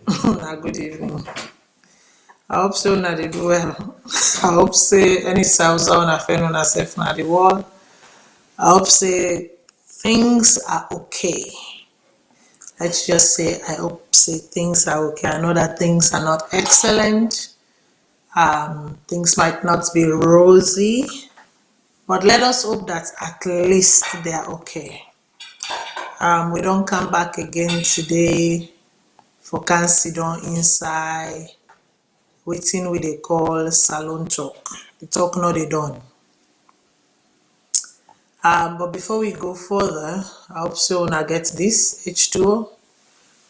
Good evening. I hope so na dey do well. I hope say any sounds on a friend on herself na the wall. I hope say things are okay. Let's just say I hope say things are okay. I know that things are not excellent. Things might not be rosy, but let us hope that at least they are okay. We don't come back again today for can sit down inside waiting we dey call salon talk. The talk no dey done. But before we go further, I hope so una get this H2O.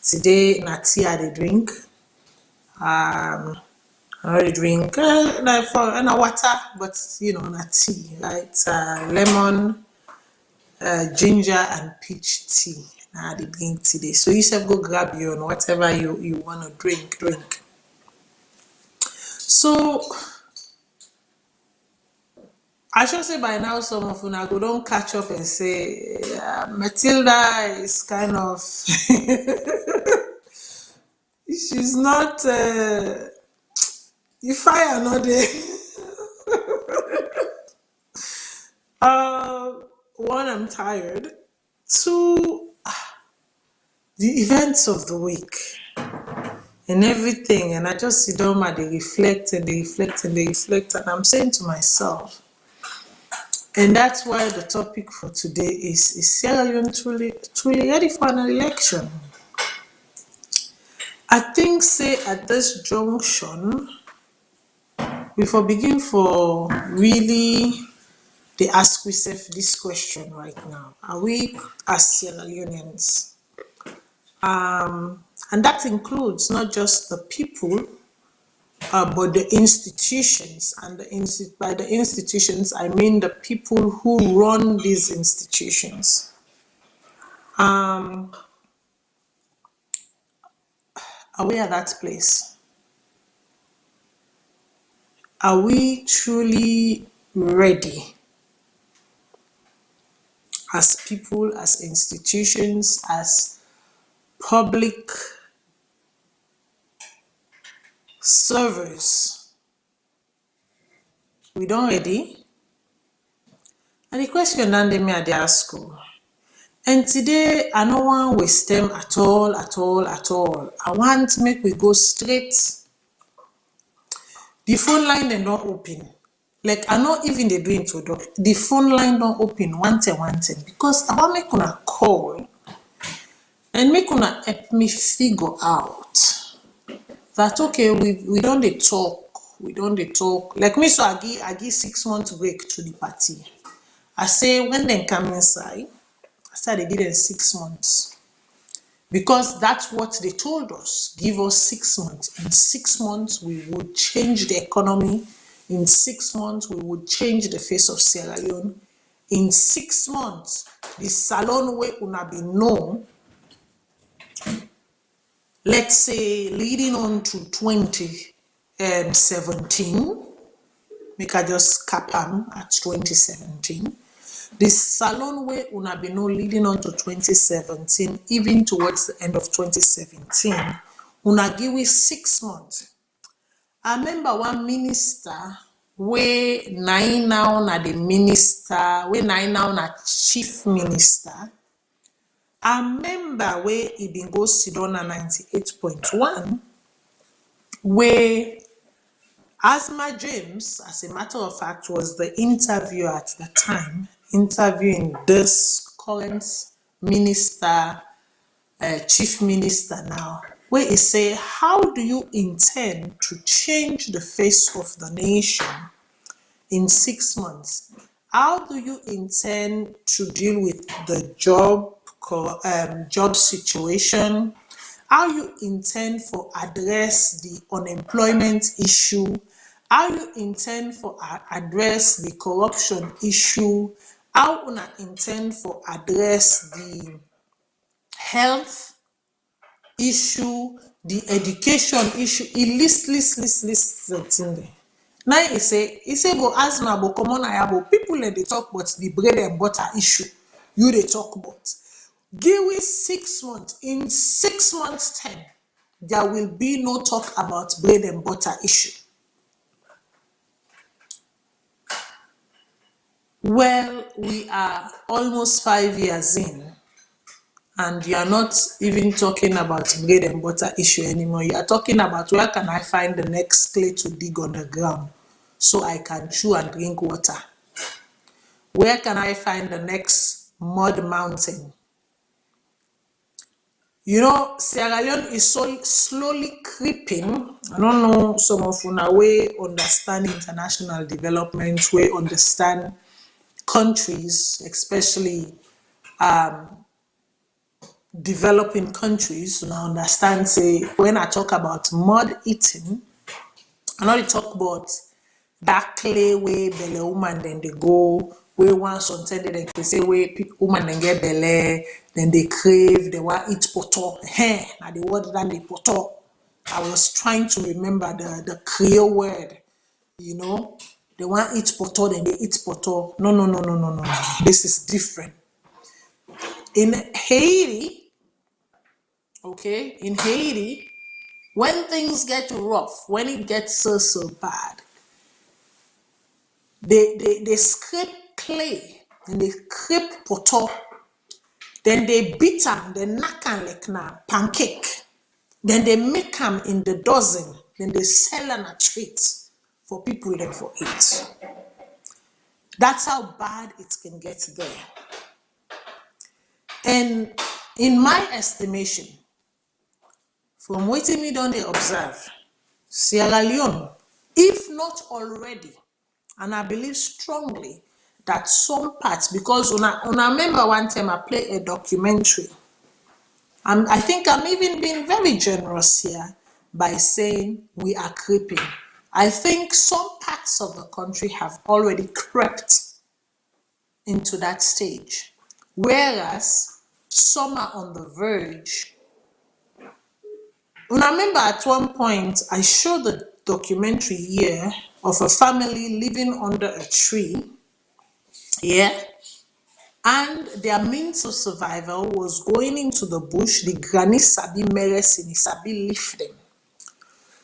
Today na tea I dey drink. I already drink like for water, but na tea, right? Lemon, ginger and peach tea. Na I dey drink today. So you self go grab your whatever you wanna drink. So I should say by now some of una go don't catch up and say Matilda is kind of she's not you fire no day. One, I'm tired. Two, the events of the week and everything, and I just sit down and they reflect and they reflect and they reflect, and I'm saying to myself, and that's why the topic for today is Sierra Leone truly ready for an election? I think say at this junction, before begin for really they ask yourself this question right now. Are we as Sierra Leoneans? And that includes not just the people, but the institutions. And by the institutions, I mean the people who run these institutions. Are we at that place? Are we truly ready as people, as institutions, as public servers? We don't ready? And the question that they may ask you. And today I no want waste them at all. I want to make we go straight. The phone line they not open. Like I not even they do introduction. The phone line don't open one time because I want make una call and make una help me figure out that okay we don't they talk. We don't they talk. Like me, so I give 6 months break to the party. I say when they come inside, I said they did in 6 months. Because that's what they told us. Give us 6 months. In 6 months, we would change the economy. In 6 months, we would change the face of Sierra Leone. In 6 months, the Salone way una be known, let's say leading on to 2017, make I just cap am at 2017. The Salone way una be known leading on to 2017, even towards the end of 2017, una give we 6 months. I remember one minister where now na the minister, where now na chief minister. I remember where he been go Sidona 98.1, where Asma James, as a matter of fact, was the interviewer at the time, interviewing this current minister, chief minister now, where he say, how do you intend to change the face of the nation in 6 months? How do you intend to deal with the job situation? How you intend for address the unemployment issue? How you intend for address the corruption issue? How you intend for address the health issue, the education issue? He list the thing there. Now he say go asthma, but common ayabo. People let they talk about the bread and butter issue. You they talk about. Give we 6 months. In 6 months' time, there will be no talk about bread and butter issue. Well, we are almost 5 years in, and you are not even talking about bread and butter issue anymore. You are talking about where can I find the next clay to dig on the ground so I can chew and drink water? Where can I find the next mud mountain? You know, Sierra Leone is so slowly creeping. I don't know, some of una way understand international development, way understand countries, especially developing countries. Una understand, say, when I talk about mud eating, I know they talk about that clay way belle woman, then they go where once on Sunday then they say where woman then get belle, then they crave, they want eat poto. Hey, now the word than the poto. I was trying to remember the Creole word, you know. They want eat poto, then they eat poto. No, no, no, no, no, no, no. This is different. In Haiti, okay, in Haiti, when things get rough, when it gets so bad, they scrape clay and they scrape poto, then they beat them, they knock them like na pancake, then they make them in the dozen, then they sell them a treat for people then for it. That's how bad it can get there. And in my estimation, from what we don't observe, Sierra Leone, if not already, and I believe strongly that some parts, because when I remember one time I played a documentary, and I think I'm even being very generous here by saying we are creeping. I think some parts of the country have already crept into that stage, whereas some are on the verge. And I remember at one point I showed the documentary here of a family living under a tree, yeah, and their means of survival was going into the bush. The granny sabi meresin, sabi lift them.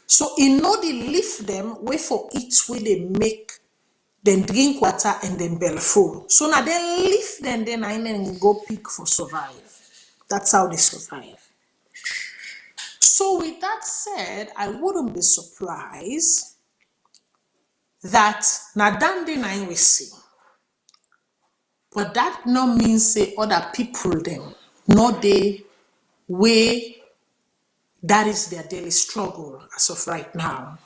So in know they lift them, wait for each way they make, then drink water and then bell full. So now they lift them, then I then go pick for survive. That's how they survive. So with that said, I wouldn't be surprised that Nadande na we see. But that no means say other people them, no they way that is their daily struggle as of right now.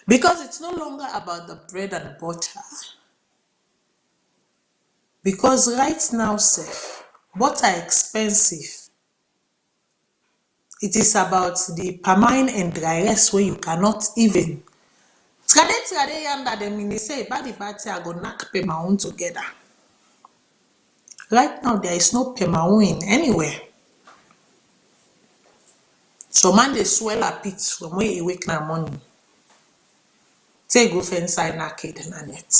Because it's no longer about the bread and butter. Because right now, say, butter expensive. It is about the pamine and dry rest where you cannot even. Trade yanda them they say body I go knock pemaun together. Right now there is no pemaun anywhere. So man they swell a pit from where you wake now morning. Say go for inside naked and net.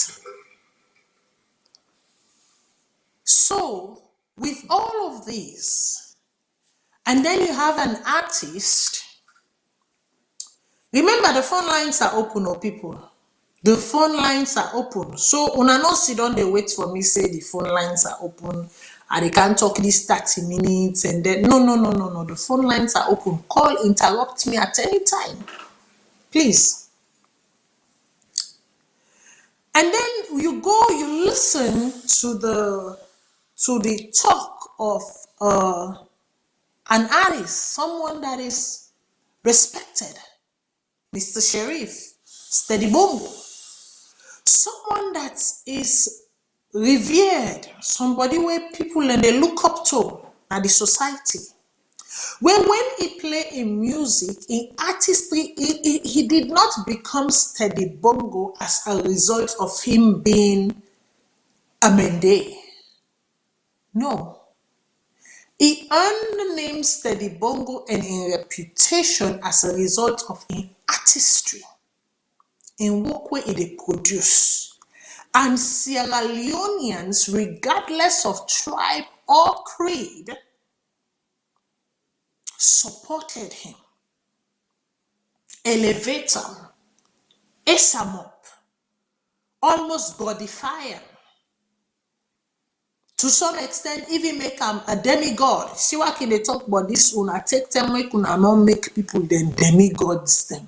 So with all of these, and then you have an artist. Remember the phone lines are open, oh people. The phone lines are open. So una no sit down they wait for me say the phone lines are open and they can't talk this 30 minutes and then no. The phone lines are open. Call, interrupt me at any time. Please. And then you go, you listen to the talk of an artist, someone that is respected, Mr. Sheriff, Steady Bongo, someone that is revered, somebody where people and they look up to at the society. When he play in music, in artistry, he did not become Steady Bongo as a result of him being a Mende. No. He earned the name Steady Bongo and in reputation as a result of in artistry, in work where they produce. And Sierra Leoneans, regardless of tribe or creed, supported him, elevated him, ace him up, almost godify him. To some extent, even make him a demigod. See what can they talk about this one? I take them, make una not make people then demigods them.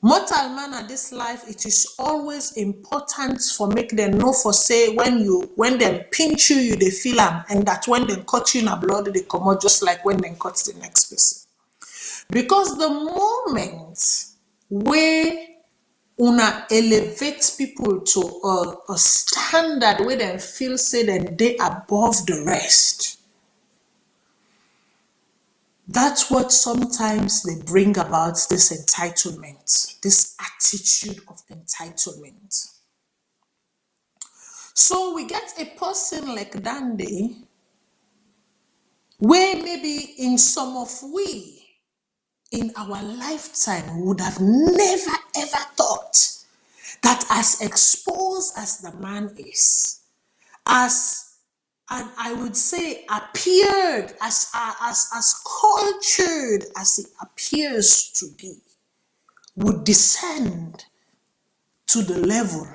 Mortal man at this life, it is always important for make them know for say when them pinch you they feel them, and that when they cut you in a blood they come out just like when they cut the next person. Because the moment where una elevate people to a standard where they feel say that they above the rest, that's what sometimes they bring about this entitlement, this attitude of entitlement. So we get a person like Dandy, where maybe in some of we, in our lifetime, would have never ever thought that as exposed as the man is, and I would say appeared as cultured as it appears to be, would descend to the level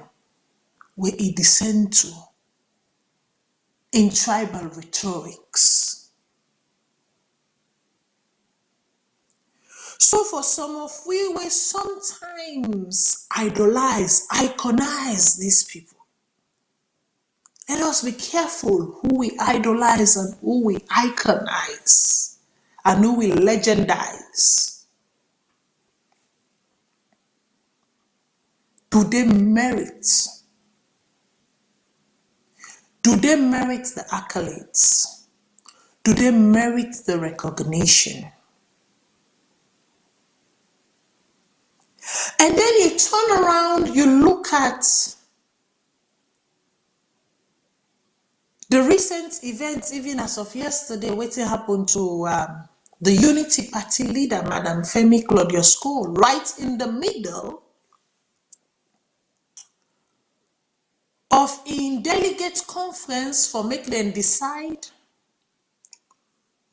where it descends to in tribal rhetorics. So for some of we sometimes iconize these people. Let us be careful who we idolize and who we iconize and who we legendize. Do they merit? Do they merit the accolades? Do they merit the recognition? And then you turn around, you look at the recent events, even as of yesterday, what happened to the Unity Party leader, Madam Femi Claudius-Cole, right in the middle of a delegate conference for make them decide,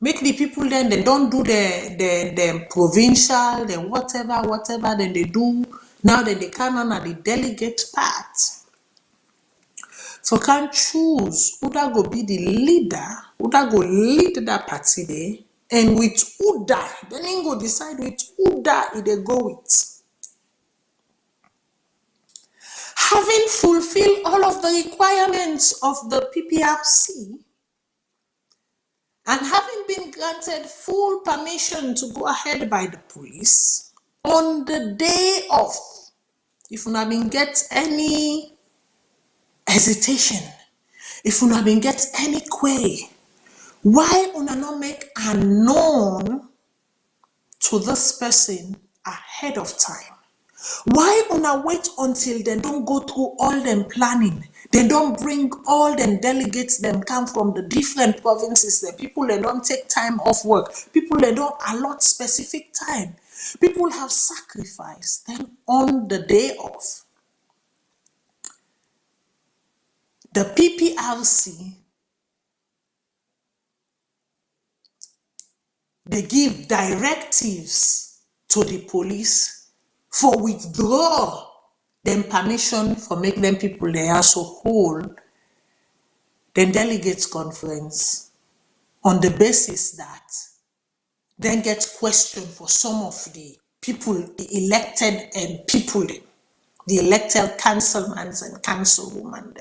make the people then they don't do the provincial, the whatever, then they do, now that they come on at the delegate part. So can choose who that go be the leader, who that go lead that party there, and with who that, then he go decide with who that they go with. Having fulfilled all of the requirements of the PPRC, and having been granted full permission to go ahead by the police, on the day of, if you have been get any hesitation, if you have been get any query, why una not make unknown to this person ahead of time? Why una wait until they don't go through all them planning? They don't bring all them delegates, them come from the different provinces. The people they don't take time off work. People they don't allot specific time. People have sacrificed. Then on the day of, the PPRC, they give directives to the police for withdraw them permission for make them people they also hold then delegates conference on the basis that then get questioned for some of the people, the elected and people, the elected councilmen and councilwomen.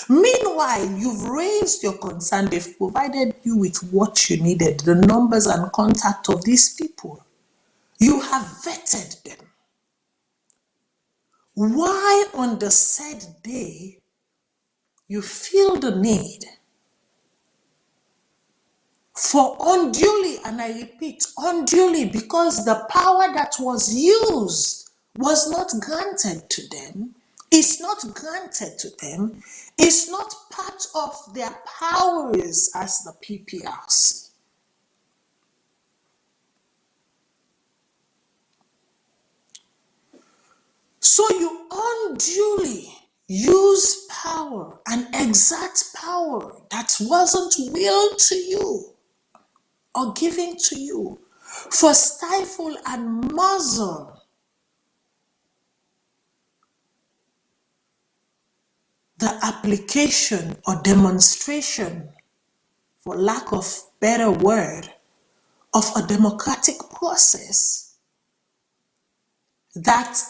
Meanwhile, you've raised your concern, they've provided you with what you needed, the numbers and contact of these people. You have vetted them. Why on the said day you feel the need for unduly, and I repeat, unduly, because the power that was used was not granted to them, it's not granted to them, it's not part of their powers as the PPRC. So you unduly use power and exert power that wasn't willed to you or given to you for stifle and muzzle the application or demonstration, for lack of better word, of a democratic process that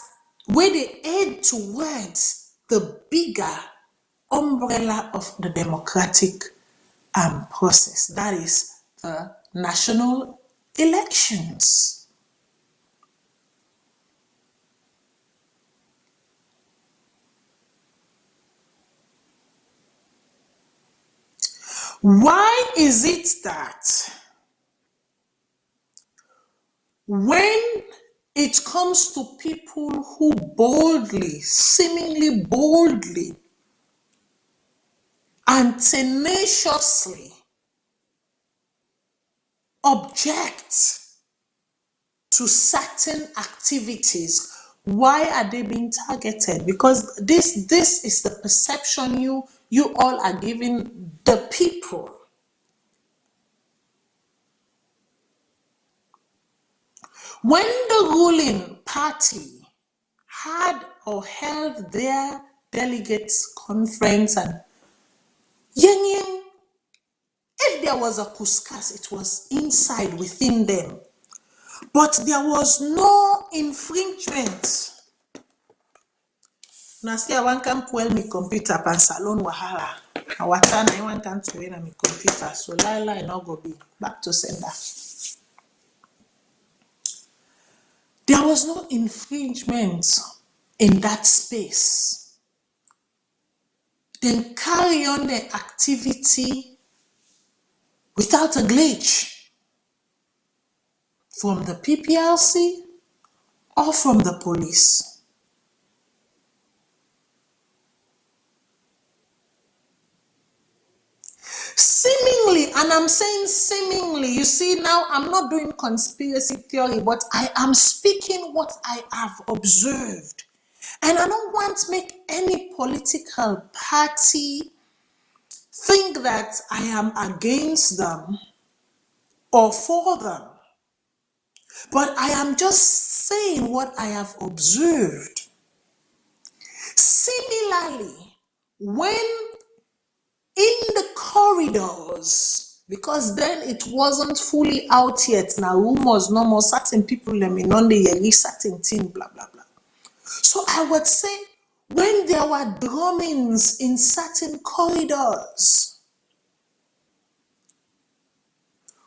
where they aid towards the bigger umbrella of the democratic process, that is the national elections. Why is it that when it comes to people who boldly, seemingly boldly, and tenaciously object to certain activities, why are they being targeted? Because this is the perception you all are giving the people. When the ruling party had or held their delegates conference and yang, if there was a kuskas, it was inside within them. But there was no infringement. Nasikia one can pull me computer pan Salone wahala. Awatana one can to win me computer. So Laila and go be back to sender. There was no infringement in that space. Then carry on the activity without a glitch from the PPLC or from the police. Seemingly, and I'm saying seemingly, you see now I'm not doing conspiracy theory, but I am speaking what I have observed. And I don't want to make any political party think that I am against them or for them. But I am just saying what I have observed. Similarly, when in the corridors, because then it wasn't fully out yet, now rumors, no more, certain people, let me know the certain thing, blah, blah, blah. So I would say, when there were drummings in certain corridors,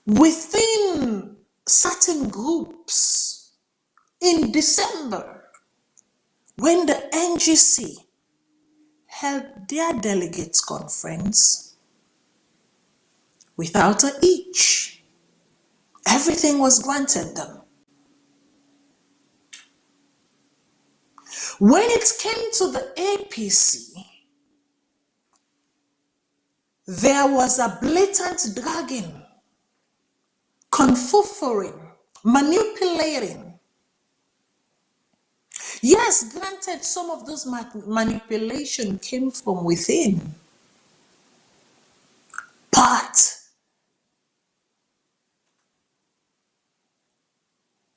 within certain groups, in December, when the NGC held their delegates conference without a hitch, everything was granted them. When it came to the APC, there was a blatant dragging, confuffering, manipulating. Yes, granted, some of those manipulation came from within, but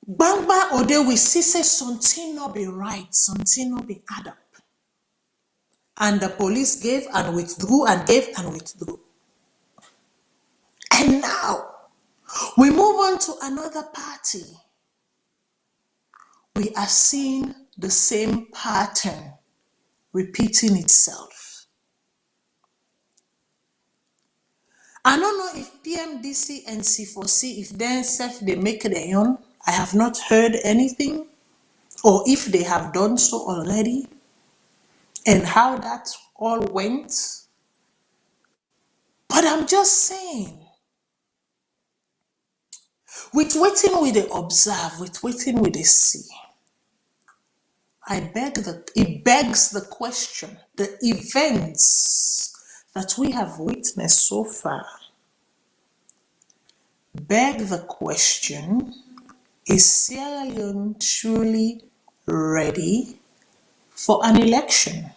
Bangba Ode, we see say something not be right, something not be add up. And the police gave and withdrew and gave and withdrew. And now, we move on to another party. We are seeing the same pattern repeating itself. I don't know if PMDC and C4C, if they make their own. I have not heard anything, or if they have done so already, and how that all went. But I'm just saying, with waiting we they observe, with waiting we they see, it begs the question, the events that we have witnessed so far beg the question, is Sierra Leone truly ready for an election?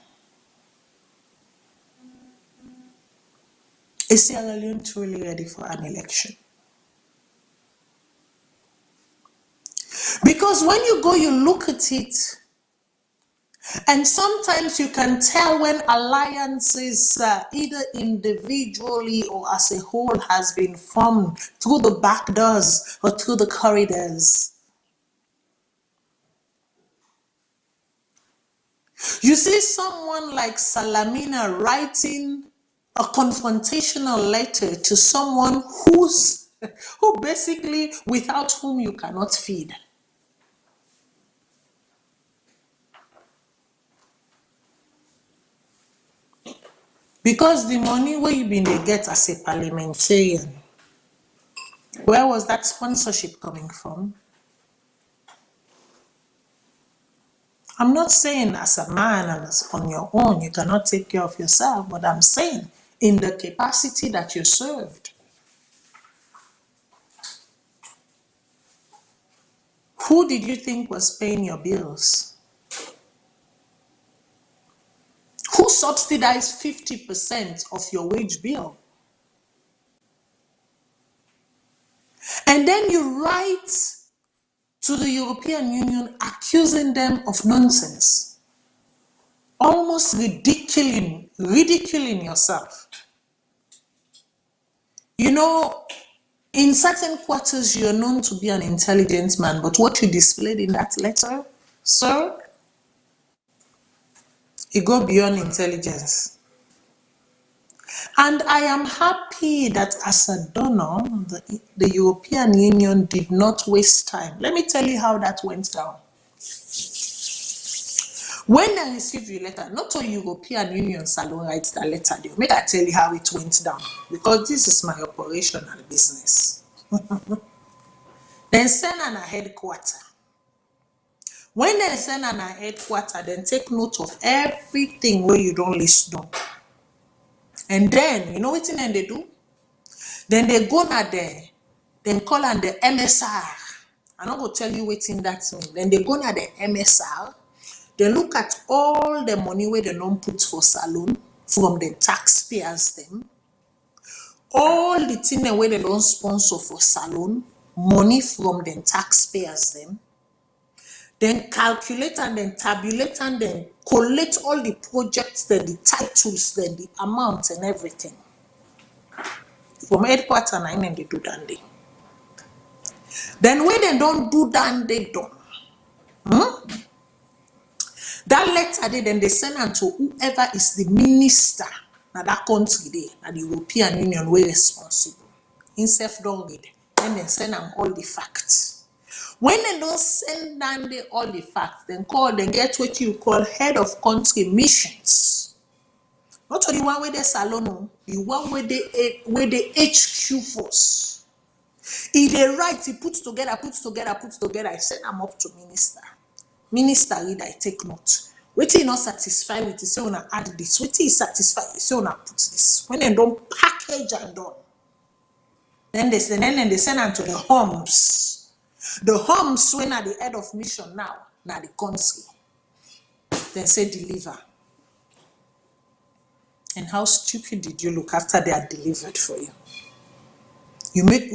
Is Sierra Leone truly ready for an election? Because when you go, you look at it, and sometimes you can tell when alliances, either individually or as a whole, has been formed through the back doors or through the corridors. You see someone like Salamina writing a confrontational letter to someone who basically, without whom you cannot feed. Because the money where you been they get as a parliamentarian, where was that sponsorship coming from? I'm not saying as a man and as on your own, you cannot take care of yourself, but I'm saying in the capacity that you served. Who did you think was paying your bills? Who subsidized 50% of your wage bill? And then you write to the European Union accusing them of nonsense, almost ridiculing yourself. You know, in certain quarters, you're known to be an intelligent man, but what you displayed in that letter, sir, it go beyond intelligence. And I am happy that as a donor, the European Union did not waste time. Let me tell you how that went down. When I received your letter, not all European Union Salone writes that letter, they make I tell you how it went down, because this is my operational business. Then send an headquarter. When they send an headquarter, then take note of everything where you don't list down. And then, you know what thing they do? Then they go na there, then call on the MSR. I'm not going to tell you what in that means. Then they go na the MSR. They look at all the money where they don't put for Salone from the taxpayers them. All the things where they don't sponsor for Salone, money from the taxpayers them. Then calculate and then tabulate and then collect all the projects, then the titles, then the amounts and everything. From headquarters and they do that day. Then when they don't do that, they don't. That letter, then they send on to whoever is the minister now that country there, and the European Union were responsible. Instead don't read, then they send them all the facts. When they don't send down all the facts, then get what you call head of country missions. Not only one with the Salone, the one with the HQ force. If they write, he puts together, I send them up to minister. Minister read, I take note. Waiting not satisfied with it, say wanna add this. Waiting is satisfied, say wanna put this. When they don't package and done, then they send them to the homes. The homes when are the head of mission now the country. Then say deliver. And how stupid did you look after they are delivered for you? You make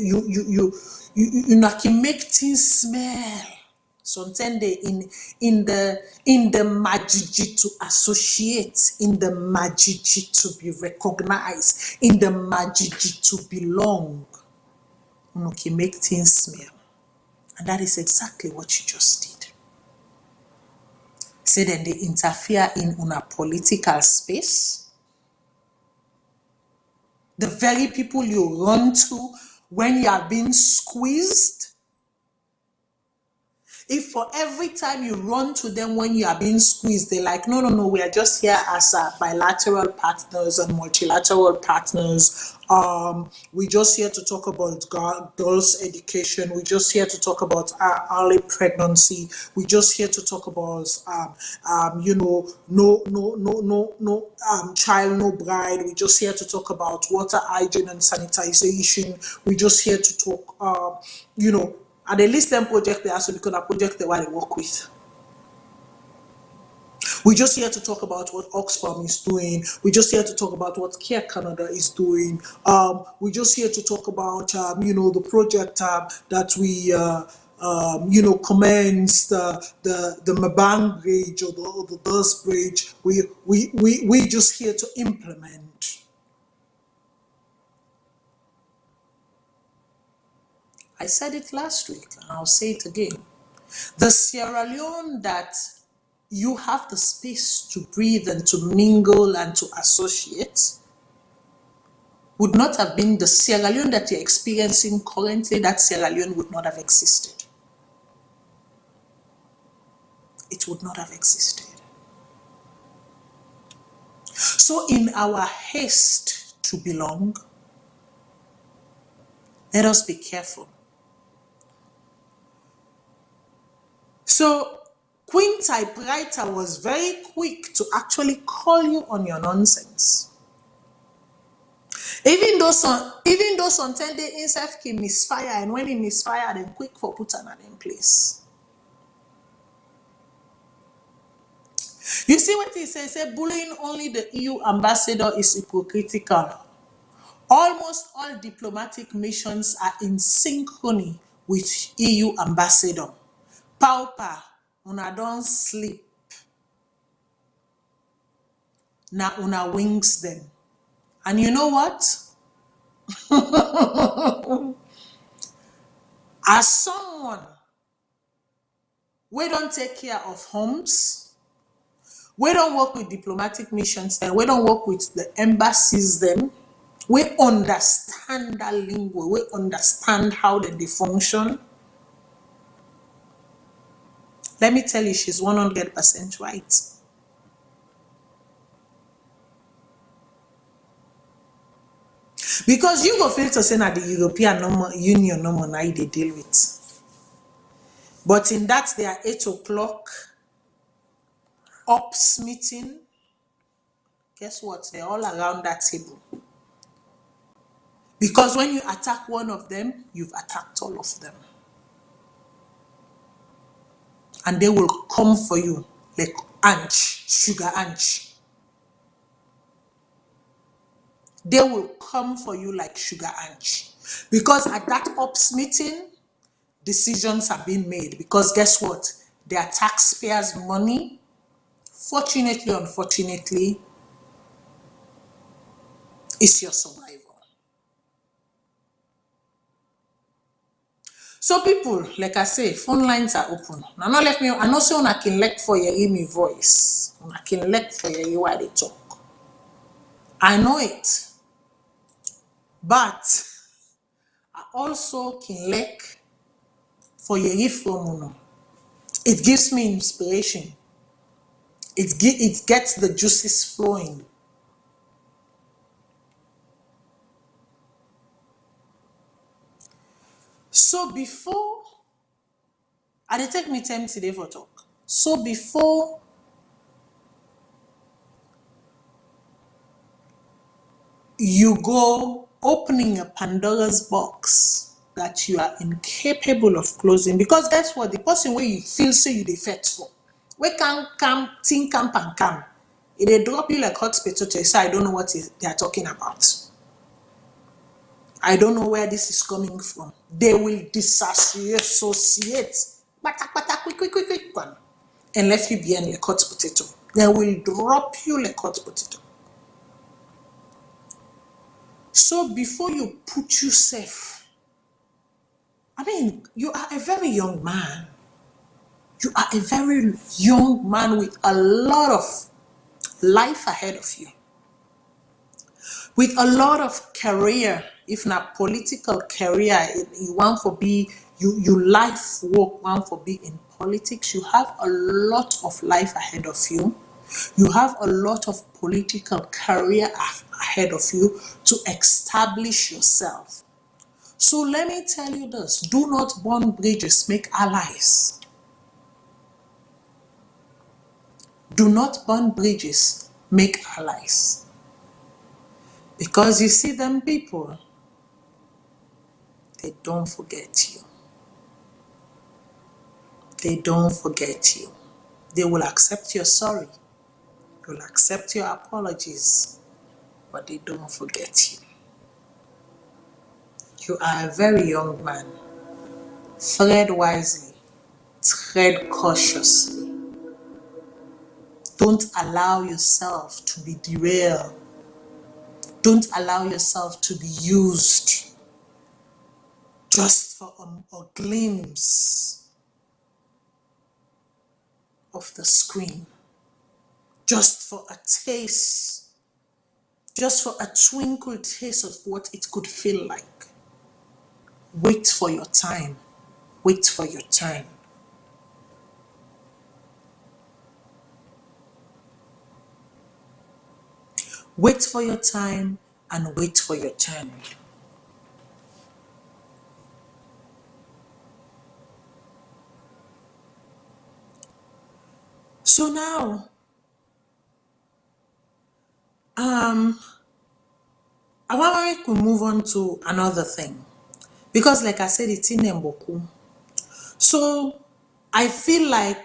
things smell. Sometimes they in the majiji to associate, in the majiji to be recognized, in the majiji to belong. Okay, make things smell. And that is exactly what you just did. Say then they interfere in una political space. The very people you run to when you are being squeezed. If for every time you run to them when you are being squeezed, they're like, no, we are just here as bilateral partners and multilateral partners. We're just here to talk about girls' education. We're just here to talk about early pregnancy. We're just here to talk about, child, no bride. We're just here to talk about water hygiene and sanitization. We're just here to talk, and they list them project they also because a project they want to work with. We're just here to talk about what Oxfam is doing. We're just here to talk about what Care Canada is doing. We're just here to talk about the project that we commence the Mabang Bridge or the Durst Bridge. We just here to implement. I said it last week, and I'll say it again. The Sierra Leone that you have the space to breathe and to mingle and to associate would not have been the Sierra Leone that you're experiencing currently. That Sierra Leone would not have existed. It would not have existed. So in our haste to belong, let us be careful. So Queen Typewriter was very quick to actually call you on your nonsense. Even though some 10 day himself can misfire, and when he misfire, then quick for put another in place. You see what he says? Say bullying only the EU ambassador is hypocritical. Almost all diplomatic missions are in synchrony with EU ambassador. Pauper, una don't sleep. Now una wings them. And you know what? As someone we don't take care of homes, we don't work with diplomatic missions, and we don't work with the embassies them, we understand that lingo, we understand how they function. Let me tell you, she's 100% right. Because you go feel to say that the European Union no more now they deal with. But in that they are 8 o'clock ops meeting. Guess what? They're all around that table. Because when you attack one of them, you've attacked all of them. And they will come for you like ants, sugar ants. They will come for you like sugar ants. Because at that ops meeting, decisions are being made. Because guess what? They are taxpayers' money. Fortunately, unfortunately, it's your survival. So people, like I say, phone lines are open. Now not let me, I know say I can let for your me voice. I can let for your while they talk. I know it. But I also can let for your from. It gives me inspiration. It gets the juices flowing. So before, and it take me time today for talk. So before you go opening a Pandora's box that you are incapable of closing, because that's what the person where you feel say you defect for. We can come, think, camp and come. If they drop you like hot potato, so I don't know what they are talking about. I don't know where this is coming from. They will disassociate, quick, one, and left you behind like hot potato. They will drop you like hot potato. So before you put yourself, I mean, you are a very young man. You are a very young man with a lot of life ahead of you. With a lot of career, if not political career, you want to be, you life work, want to be in politics, you have a lot of life ahead of you. You have a lot of political career ahead of you to establish yourself. So let me tell you this, do not burn bridges, make allies. Do not burn bridges, make allies. Because you see them people, they don't forget you. They don't forget you. They will accept your sorry. They will accept your apologies, but they don't forget you. You are a very young man. Tread wisely, tread cautiously. Don't allow yourself to be derailed. Don't allow yourself to be used just for a glimpse of the screen, just for a taste, just for a twinkle taste of what it could feel like. Wait for your time. Wait for your turn. Wait for your time and wait for your turn. So now, I want to move on to another thing. Because like I said, it's in Mboku. So I feel like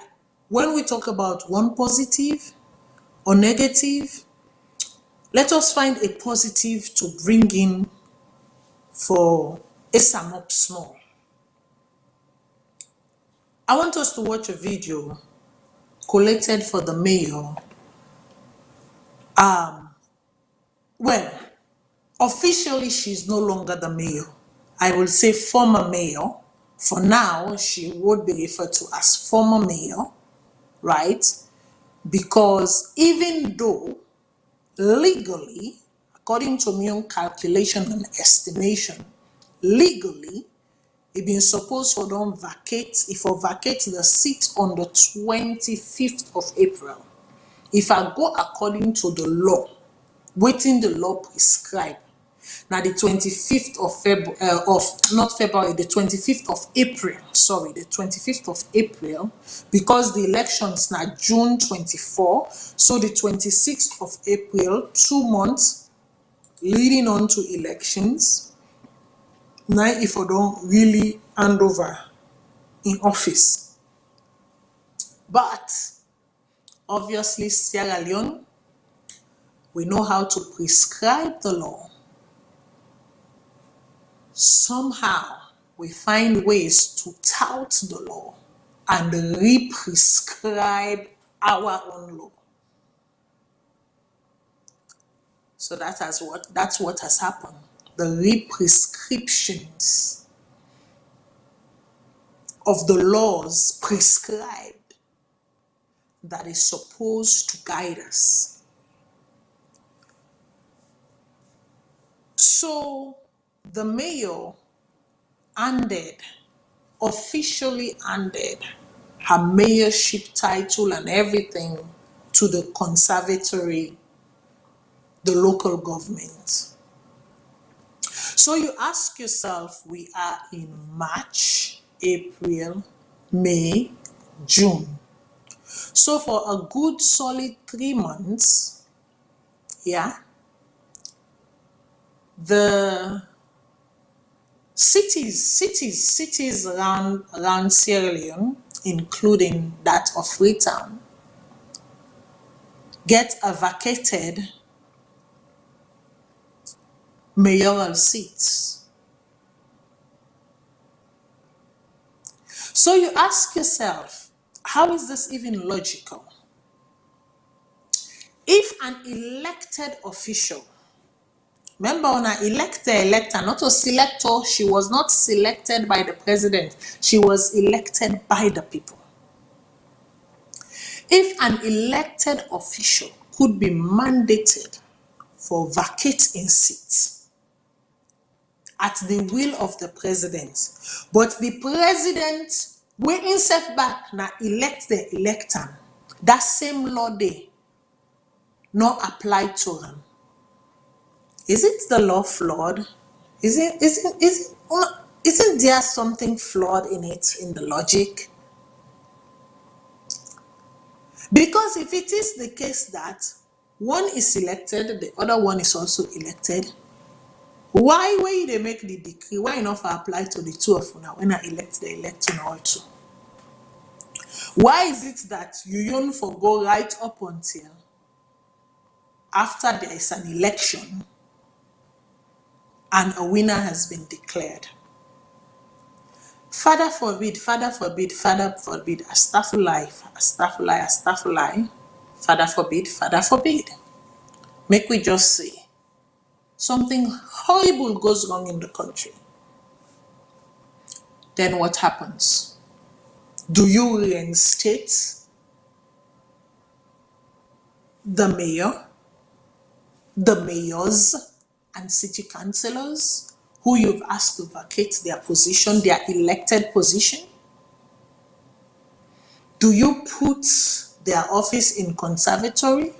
when we talk about one positive or negative, let us find a positive to bring in for a sum up small. I want us to watch a video collated for the mayor. Well, officially she's no longer the mayor. I will say former mayor. For now, she would be referred to as former mayor, right? Because even though legally, according to my own calculation and estimation, legally, it been supposed for them vacate, if I vacate the seat on the 25th of April, if I go according to the law, waiting the law prescribe, now the 25th of February, not February, the 25th of April, sorry, the 25th of April, because the elections now June 24, so the 26th of April, 2 months leading on to elections. Now if I don't really hand over in office. But obviously Sierra Leone, we know how to prescribe the law. Somehow we find ways to tout the law and re-prescribe our own law. So that's what has happened. The re-prescriptions of the laws prescribed that is supposed to guide us. So the mayor officially handed her mayorship title and everything to the conservatory, the local government. So you ask yourself, we are in March, April, May, June. So for a good solid 3 months, yeah, the cities around Sierra Leone, including that of Freetown, get a vacated mayoral seats. So you ask yourself, how is this even logical? If an elected official, remember on an elector, not a selector, she was not selected by the president, she was elected by the people. If an elected official could be mandated for vacating seats at the will of the president, but the president will himself back now elect the elector, that same law day not apply to him. Isn't the law flawed? Isn't there something flawed in it, in the logic? Because if it is the case that one is elected, the other one is also elected, why when they make the decree, why not apply to the two of now when I elect the elector also? Why is it that you yearn for go right up until after there is an election and a winner has been declared? Father forbid, Father forbid, Father forbid, Astaghfirullah, Astaghfirullah, Astaghfirullah, Father forbid, Father forbid. Make we just say something horrible goes wrong in the country. Then what happens? Do you reinstate the mayor, the mayors, and city councillors who you've asked to vacate their position, their elected position? Do you put their office in conservatory?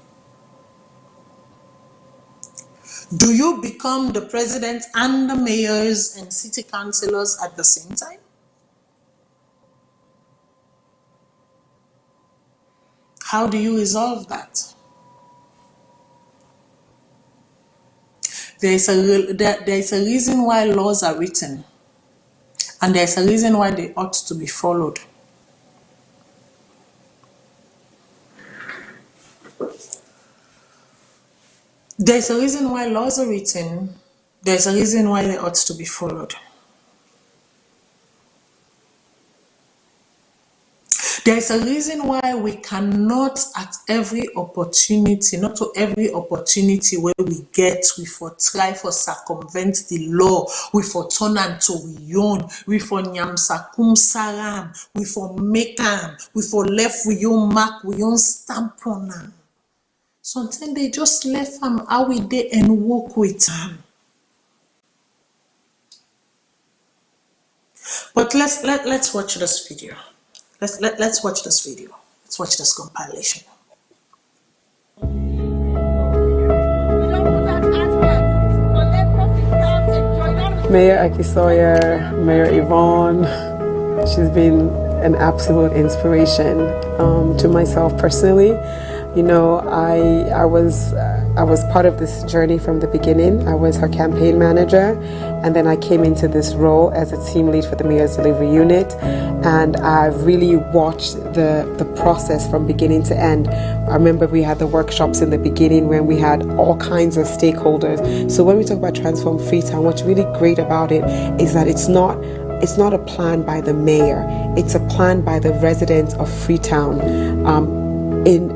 Do you become the president and the mayors and city councillors at the same time? How do you resolve that? There is a reason why laws are written, and there is a reason why they ought to be followed. There's a reason why laws are written. There's a reason why they ought to be followed. There's a reason why we cannot at every opportunity, not to every opportunity where we get, we for try for circumvent the law, we for turn and to we own, we for nyamsakum saram, we for make am, we for left we own mark, we own stamp on them. Sometimes they just left them how we dey and walk with them. But let's watch this video. Let's watch this video. Let's watch this compilation. Mayor Akisoya, Mayor Yvonne, she's been an absolute inspiration to myself personally. You know, I was part of this journey from the beginning. I was her campaign manager, and then I came into this role as a team lead for the Mayor's Delivery Unit, and I've really watched the process from beginning to end. I remember we had the workshops in the beginning when we had all kinds of stakeholders. So when we talk about Transform Freetown, what's really great about it is that it's not a plan by the mayor. It's a plan by the residents of Freetown.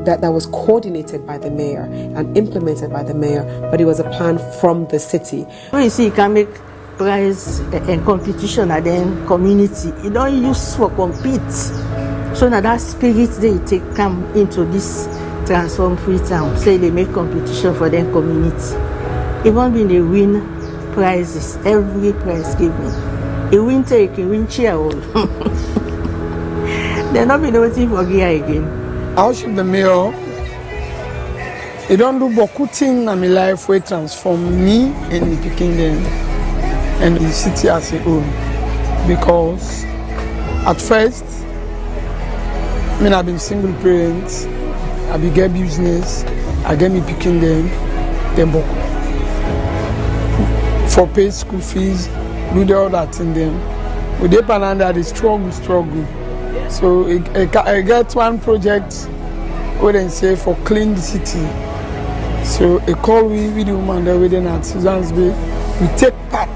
That was coordinated by the mayor and implemented by the mayor, but it was a plan from the city. When you see you can make prize and competition and then community, you don't use for compete. So now that spirit they take come into this Transform Freetown. Say they make competition for their community. Even when they win prizes, every prize given. A win take, a win cheer all. They're not been waiting for gear again. I worship the mayor. He don't do beaucoup things in my life where transform me and picking them and the city as a whole. Because at first, I've been single parent, I be get business, I get me picking them beaucoup. For pay school fees, do all that in them. With the pananda, they struggle. So I get one project where they say for clean the city. So a call with the woman there within at Susan's Bay, we take part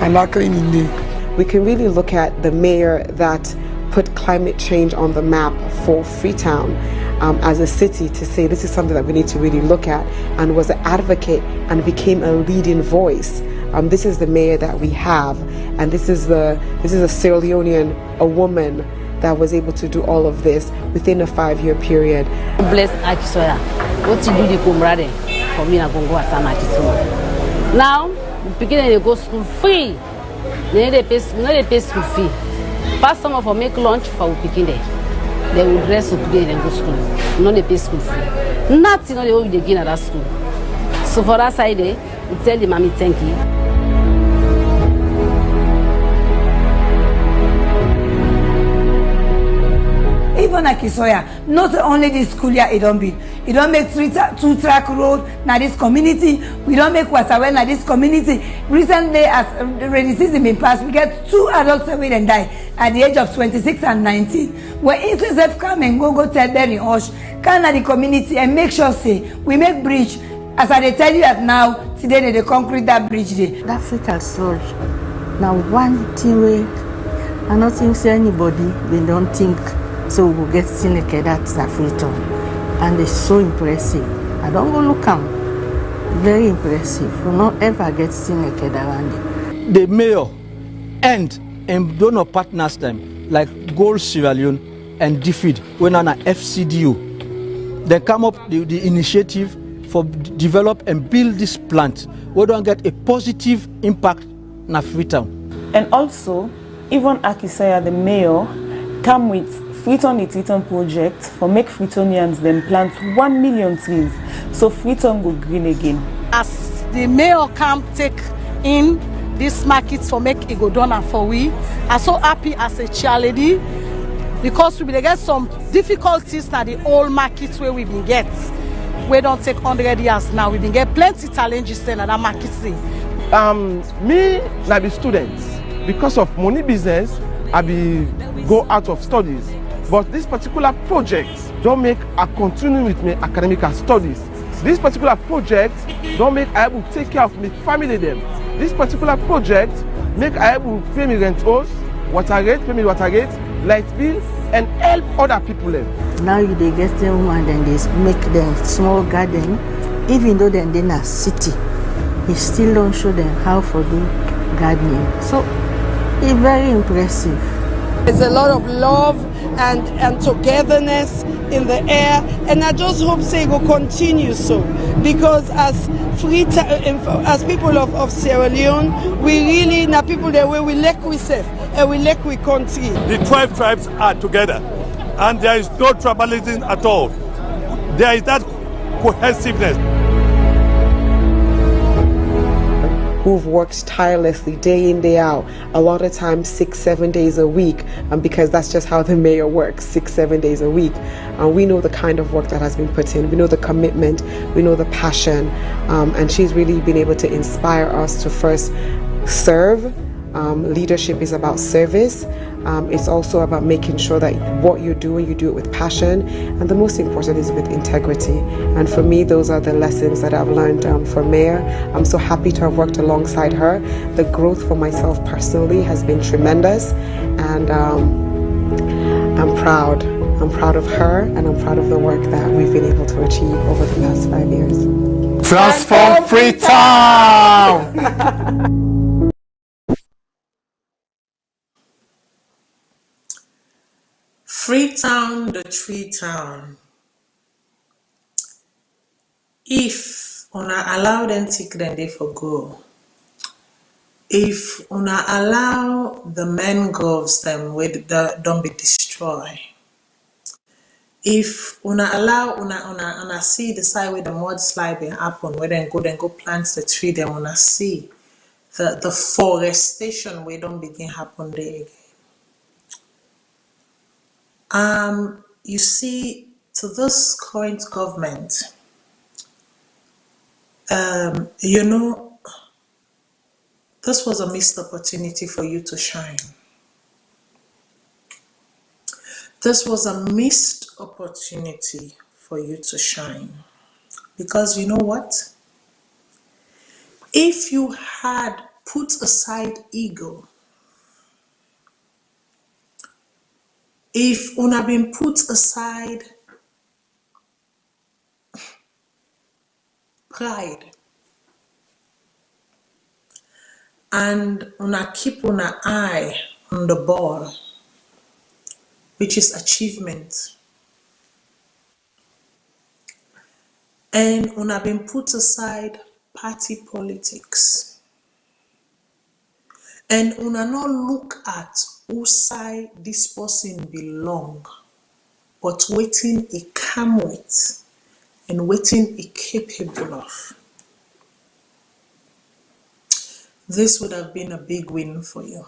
and that cleaning day. We can really look at the mayor that put climate change on the map for Freetown as a city to say this is something that we need to really look at, and was an advocate and became a leading voice. This is the mayor that we have, and this is a Sierra Leonean, a woman that was able to do all of this within a 5-year period. Bless Akisoya. What you do the comrade for me, I go at Samakisuma. Now, beginning to go school free. They pay school fee. Pass some of make lunch for picking there. They will dress up today and go school. No, they pay school fee. Nothing they will begin at that school. So for that side, we tell the mommy thank you. Even Akisoya, not only this school year it don't be. It don't make two-track road na this community. We don't make wasawe na this community. Recently, as the rainy season been passed, we get 2 adults away and die at the age of 26 and 19. When instances come and go tell them in Osh, come na the community and make sure say we make bridge. As I tell you that now, today they concrete that bridge there. That fatal surge. Now one thing we I don't think say anybody, they don't think so we will get seen like that's a freedom. And it's so impressive. I don't go look am. Very impressive. We not ever get seen like around it. The mayor and donor partners them like Gold Sierra Leone and DFID when on a FCDO. They come up the initiative for develop and build this plant. We don't get a positive impact na Freetown. And also, even Akisaya, the mayor, come with Freetown the Freetown project for make Freetonians them plant 1 million trees. So Freetown go green again. As the mayor come take in this market for make it go done and for we are so happy as a chairlady because we get some difficulties na the old markets where we been get. We don't take 100 years now. We been get plenty challenges in that market. Me na be students because of money business. I be go out of studies, but this particular project don't make I continue with my academic studies. This particular project don't make I able to take care of my family them. This particular project make I able to pay me rent house, water rate, pay me water rate, light bill, and help other people them. Now you they get them and then they make them small garden, even though they're in a city. They still don't show them how to do gardening. So it's very impressive. There's a lot of love and togetherness in the air, and I just hope it will continue so, because as people of Sierra Leone, we really na people that way we like we safe and we like we country. The 12 tribes are together, and there is no tribalism at all. There is that cohesiveness. Who've worked tirelessly day in, day out, a lot of times 6-7 days a week, because that's just how the mayor works, 6-7 days a week. We know the kind of work that has been put in, we know the commitment, we know the passion, and she's really been able to inspire us to first serve. Leadership is about service. It's also about making sure that what you're doing, you do it with passion, and the most important is with integrity. And for me, those are the lessons that I've learned from Mayor. I'm so happy to have worked alongside her. The growth for myself personally has been tremendous, and I'm proud. I'm proud of her, and I'm proud of the work that we've been able to achieve over the past 5 years. Transform Freetown! Freetown, the tree town. If una allow them take them they for go. If una allow the men govs them with the don't be destroyed. If una allow una see the side where the mudslide been happen, where then go plant the tree, then una see the forestation where don't begin happen there again. You see, to this current government, you know, this was a missed opportunity for you to shine. This was a missed opportunity for you to shine. Because you know what? If you had put aside ego, if una been put aside pride, and una keep una eye on the ball, which is achievement, and una been put aside party politics, and una not look at whose side this person belong, but waiting he come with and waiting he capable of. This would have been a big win for you.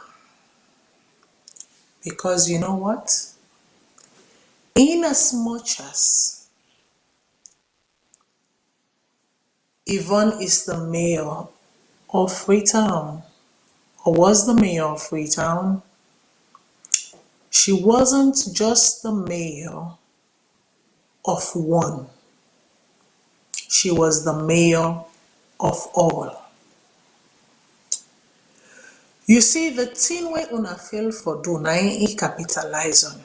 Because you know what? In as much as Yvonne is the mayor of Freetown, or was the mayor of Freetown, she wasn't just the mayor of one. She was the mayor of all. You see, the thing where una fail for do, na e capitalize on.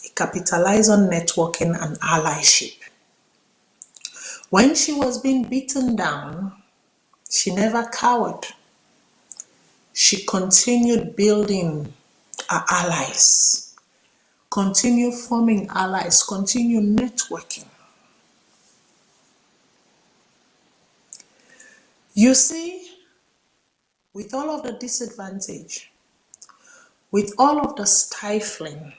It capitalize on networking and allyship. When she was being beaten down, she never cowered. She continued building her allies, continue forming allies, continue networking. You see, with all of the disadvantage, with all of the stifling,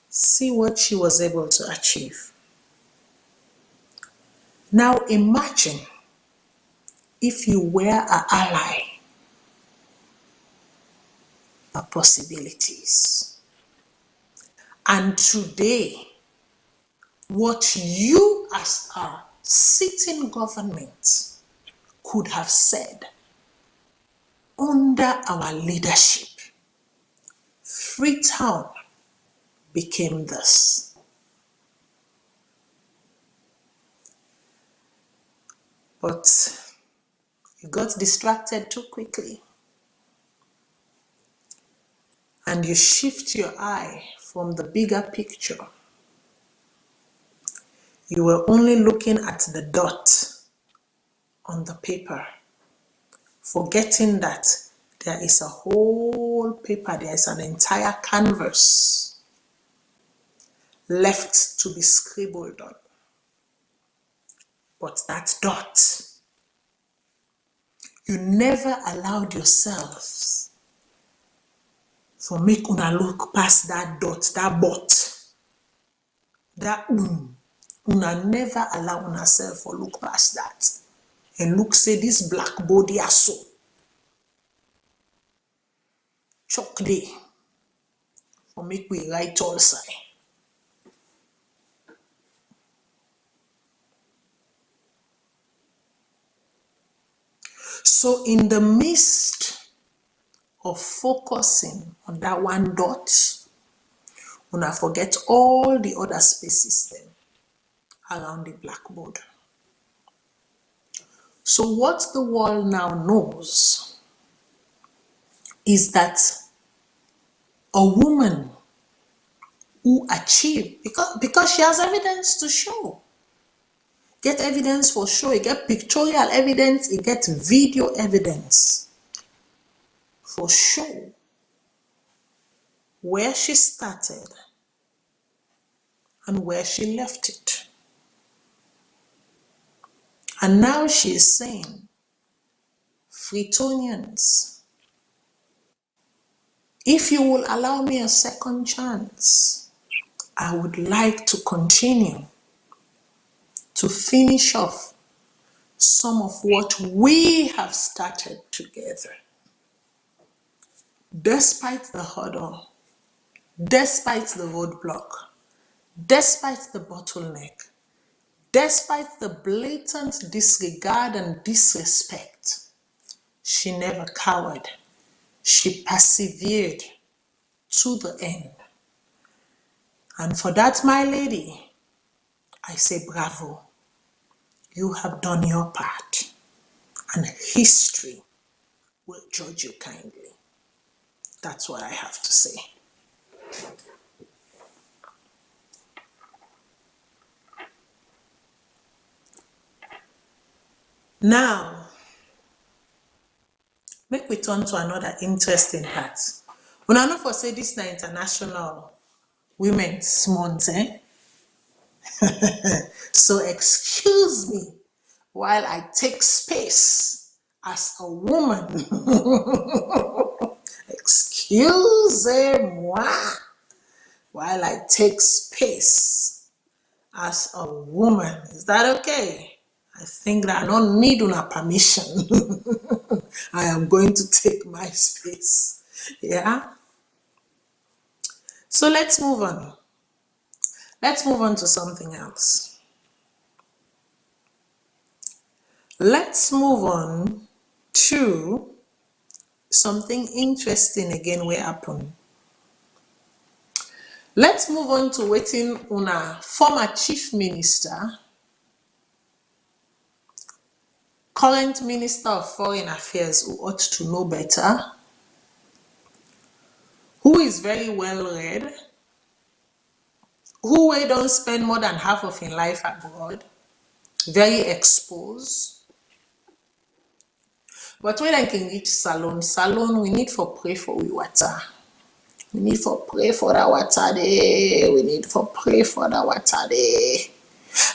see what she was able to achieve. Now imagine if you were an ally, the possibilities. And today, what you as a sitting government could have said under our leadership, Freetown became this. But you got distracted too quickly. And you shift your eye from the bigger picture. You were only looking at the dot on the paper, forgetting that there is a whole paper, there is an entire canvas left to be scribbled on. But that dot, you never allowed yourselves for make una look past that dot, that but, that una never allow una self for look past that. And look, say this black body are so. Chalk day for make we write all side. So in the midst of focusing on that one dot, una forget all the other spaces then around the blackboard. So what the world now knows is that a woman who achieved, because she has evidence to show. Get evidence for sure, you get pictorial evidence, you get video evidence for sure where she started and where she left it. And now she is saying, Freetonians, if you will allow me a second chance, I would like to continue to finish off some of what we have started together. Despite the hurdle, despite the roadblock, despite the bottleneck, despite the blatant disregard and disrespect, she never cowered. She persevered to the end. And for that, my lady, I say bravo. You have done your part, and history will judge you kindly. That's what I have to say. Now, make we turn to another interesting part. When I know for say this na International Women's Month, so excuse me while I take space as a woman. Excusez-moi while I take space as a woman. Is that okay? I think that I don't need una permission. I am going to take my space. Yeah? So let's move on. Let's move on to something else. Let's move on to something interesting again will happen. Let's move on to waiting on a former chief minister current Minister of Foreign Affairs who ought to know better, who is very well read, who don't spend more than half of his life abroad, very exposed. But when I can reach Salone, we need for pray for we water. We need for pray for that water there. We need for pray for that water there.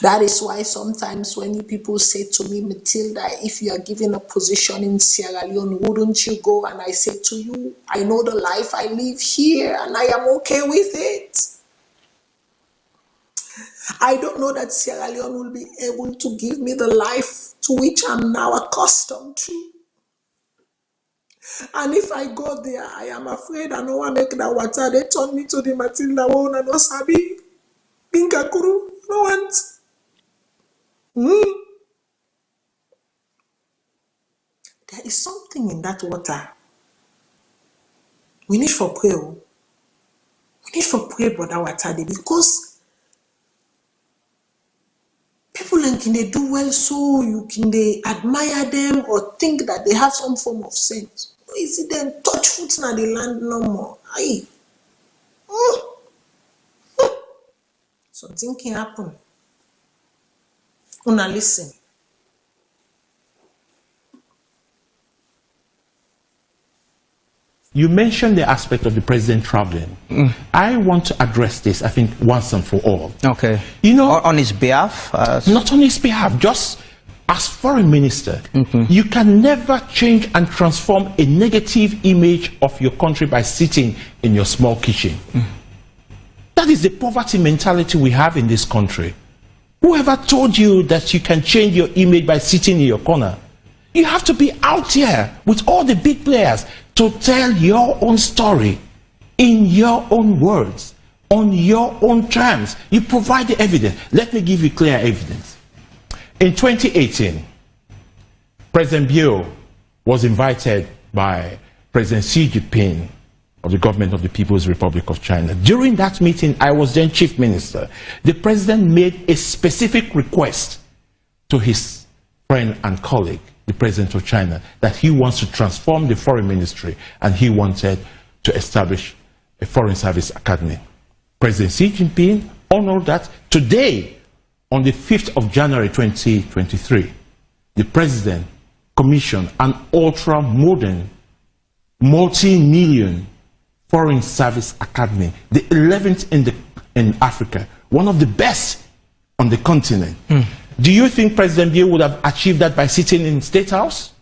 That is why sometimes when you people say to me, Matilda, if you are given a position in Sierra Leone, wouldn't you go? And I say to you, I know the life I live here and I am okay with it. I don't know that Sierra Leone will be able to give me the life to which I'm now accustomed to. And if I go there, I am afraid I don't want to make that water. They turn me to the Matilda one and Osabi. Pinkakuru. No want. There is something in that water. We need for prayer. We need for prayer about that water there because people can they do well so you can they admire them or think that they have some form of sense. Is it then touch foot na the land no more? Aye. Something can happen. Una listen. You mentioned the aspect of the president traveling. I want to address this, I think, once and for all. Okay. You know, on his behalf? Not on his behalf, just as foreign minister. You can never change and transform a negative image of your country by sitting in your small kitchen. That is the poverty mentality we have in this country. Whoever told you that you can change your image by sitting in your corner? You have to be out here with all the big players to tell your own story in your own words, on your own terms. You provide the evidence. Let me give you clear evidence. In 2018, President Bill was invited by President Xi Jinping of the government of the People's Republic of China. During that meeting, I was then chief minister. The president made a specific request to his friend and colleague, the president of China, that he wants to transform the foreign ministry and he wanted to establish a foreign service academy. President Xi Jinping honored that. Today, on the 5th of January 2023, the president commissioned an ultra-modern, multi-million foreign service academy, the 11th in Africa, one of the best on the continent. Do you think President Bill would have achieved that by sitting in State House?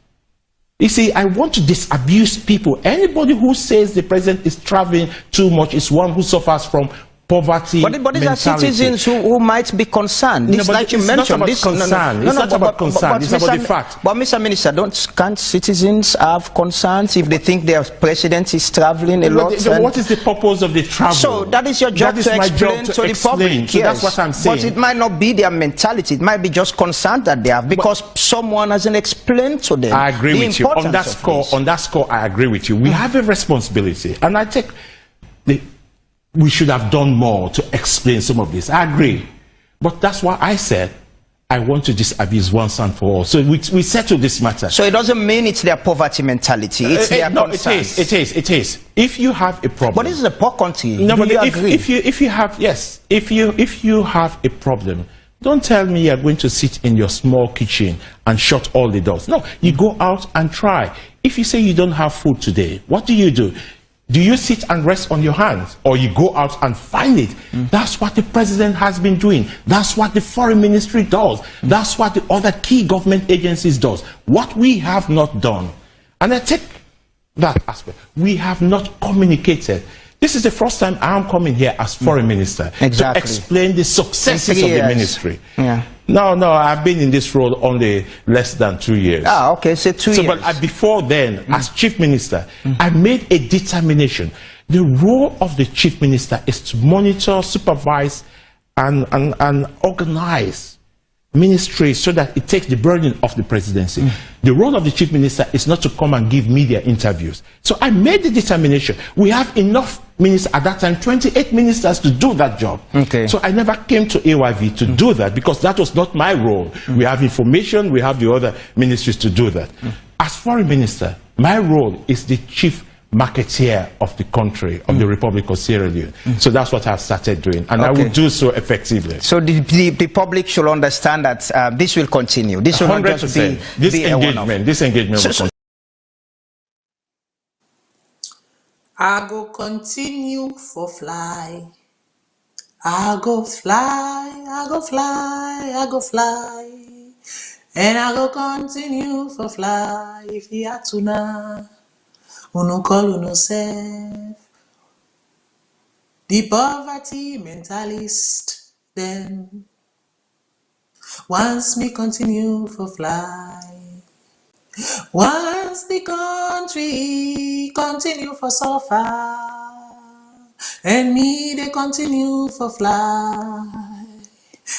You see, I want to disabuse people. Anybody who says the president is traveling too much is one who suffers from poverty but these are citizens who might be concerned. This, no, like you mentioned, it's not about concern. It's about the fact. But Mr. Minister, can't citizens have concerns if they think their president is traveling a lot? What is the purpose of the travel? So that is your job to explain to the public. So that's what I'm saying. But it might not be their mentality. It might be just concern that they have because someone hasn't explained to them. I agree with you. On that score, I agree with you. We have a responsibility, and I take we should have done more to explain some of this. I agree. But that's why I said I want to disabuse once and for all. So we settle this matter. So it doesn't mean it's their poverty mentality. It's their concerns. It is. If you have a problem. But this is a poor country. No, but if you have a problem, don't tell me you're going to sit in your small kitchen and shut all the doors. No, you go out and try. If you say you don't have food today, what do? Do you sit and rest on your hands, or you go out and find it? That's what the president has been doing. That's what the foreign ministry does. That's what the other key government agencies does. What we have not done, and I take that aspect, we have not communicated. This is the first time I am coming here as foreign minister to explain the successes of the ministry. Yeah. No, I've been in this role only less than 2 years. Ah, okay, so 2 years. But before then, as chief minister, I made a determination. The role of the chief minister is to monitor, supervise, and organize ministry so that it takes the burden off the presidency. The role of the chief minister is not to come and give media interviews. So I made the determination. We have enough ministers at that time, 28 ministers to do that job. Okay. So I never came to AYV to do that because that was not my role. We have information, we have the other ministries to do that. As foreign minister, my role is the chief marketeer of the country, of the Republic of Sierra Leone. So that's what I've started doing, and I will do so effectively. So the public should understand that this will continue. This will not just be a one-off. This engagement will continue. I go continue for fly. I go fly, I go fly, I go fly. And I go continue for fly. If you are tuna, uno call uno self. The poverty mentalist then. Once me continue for fly. Once the country continue for suffer, and me they continue for fly,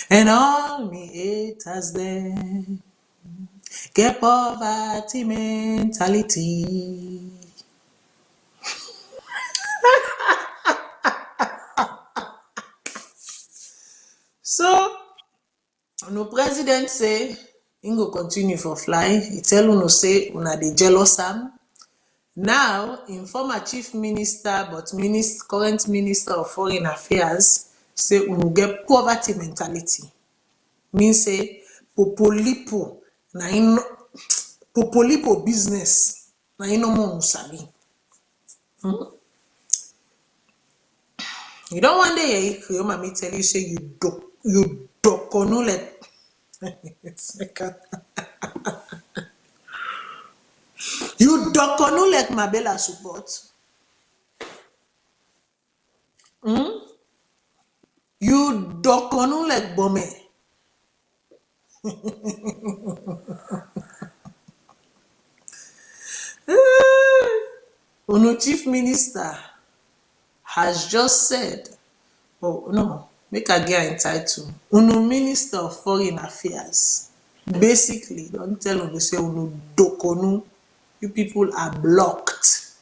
and all me haters them get poverty mentality. So, no president say he go continue for fly. He tell uno say una dey jealous am. Now, in former chief minister but current minister of foreign affairs say uno get poverty mentality. Mean say popolipo na popolipo business na no more sabi. You don't want to hear your mommy tell you say you dokono like you dokono like Mabella support. You dokono like Bome. Uno chief minister has just said, oh no, make a get entitled. Uno minister of foreign affairs basically don't tell uno say uno dokonu, you people are blocked.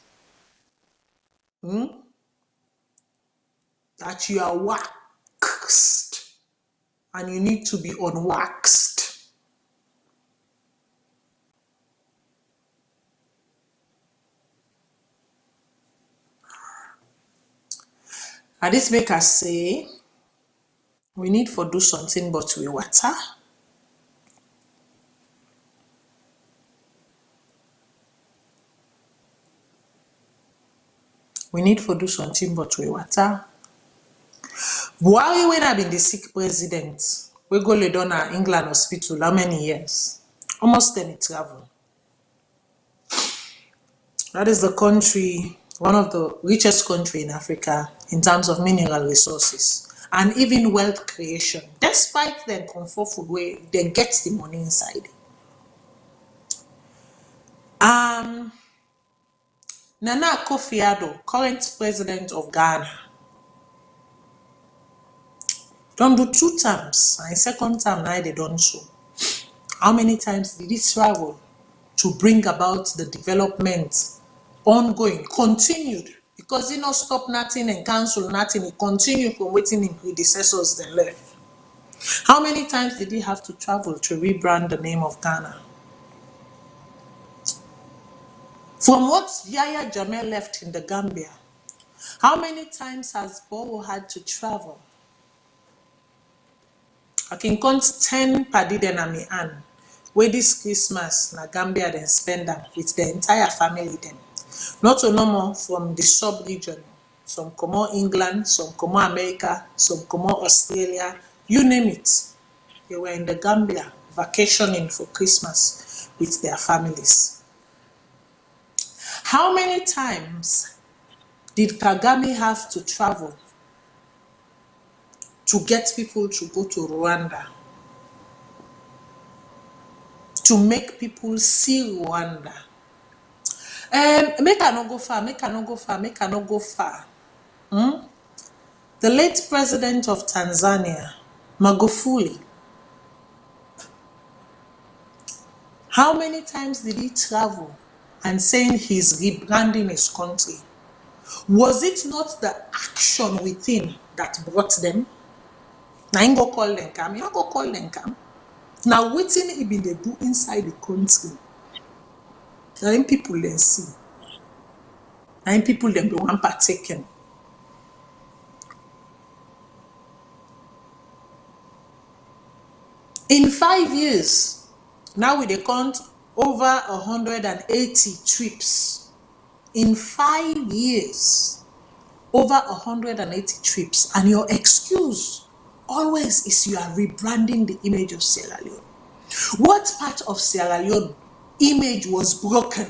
That you are waxed and you need to be unwaxed. And this make us say we need for do something but we water. We need for do something but we water. Buhari when I been the sick president, we go lay down at England hospital how many years? Almost 10 travel. That is the country, one of the richest country in Africa in terms of mineral resources and even wealth creation. Despite them comfort food where they get the money inside. Nana Akufo-Addo, current president of Ghana, don't do 2 terms, and second term now they don't so. How many times did he travel to bring about the development ongoing, continued? Because he not stop nothing and cancel nothing, he continued from waiting in predecessors then left. How many times did he have to travel to rebrand the name of Ghana? From what Yahya Jammeh left in the Gambia, how many times has Bowo had to travel? I can count 10 padiden and me and where this Christmas na Gambia then spend them with the entire family then. Not no more from the sub-region. Some come out England, some come out America, some come out Australia, you name it. They were in the Gambia vacationing for Christmas with their families. How many times did Kagame have to travel to get people to go to Rwanda? To make people see Rwanda. Make I not go far, make I not go far, make I not go far. The late president of Tanzania, Magufuli, how many times did he travel and saying he's rebranding his country? Was it not the action within that brought them? Now I go call them come. You go call them come. Now waiting it been they do inside the country. Now people then see. Now people then be one partaken. In 5 years, now we they count over 180 trips. In 5 years, over 180 trips, and your excuse always is you are rebranding the image of Sierra Leone. What part of Sierra Leone image was broken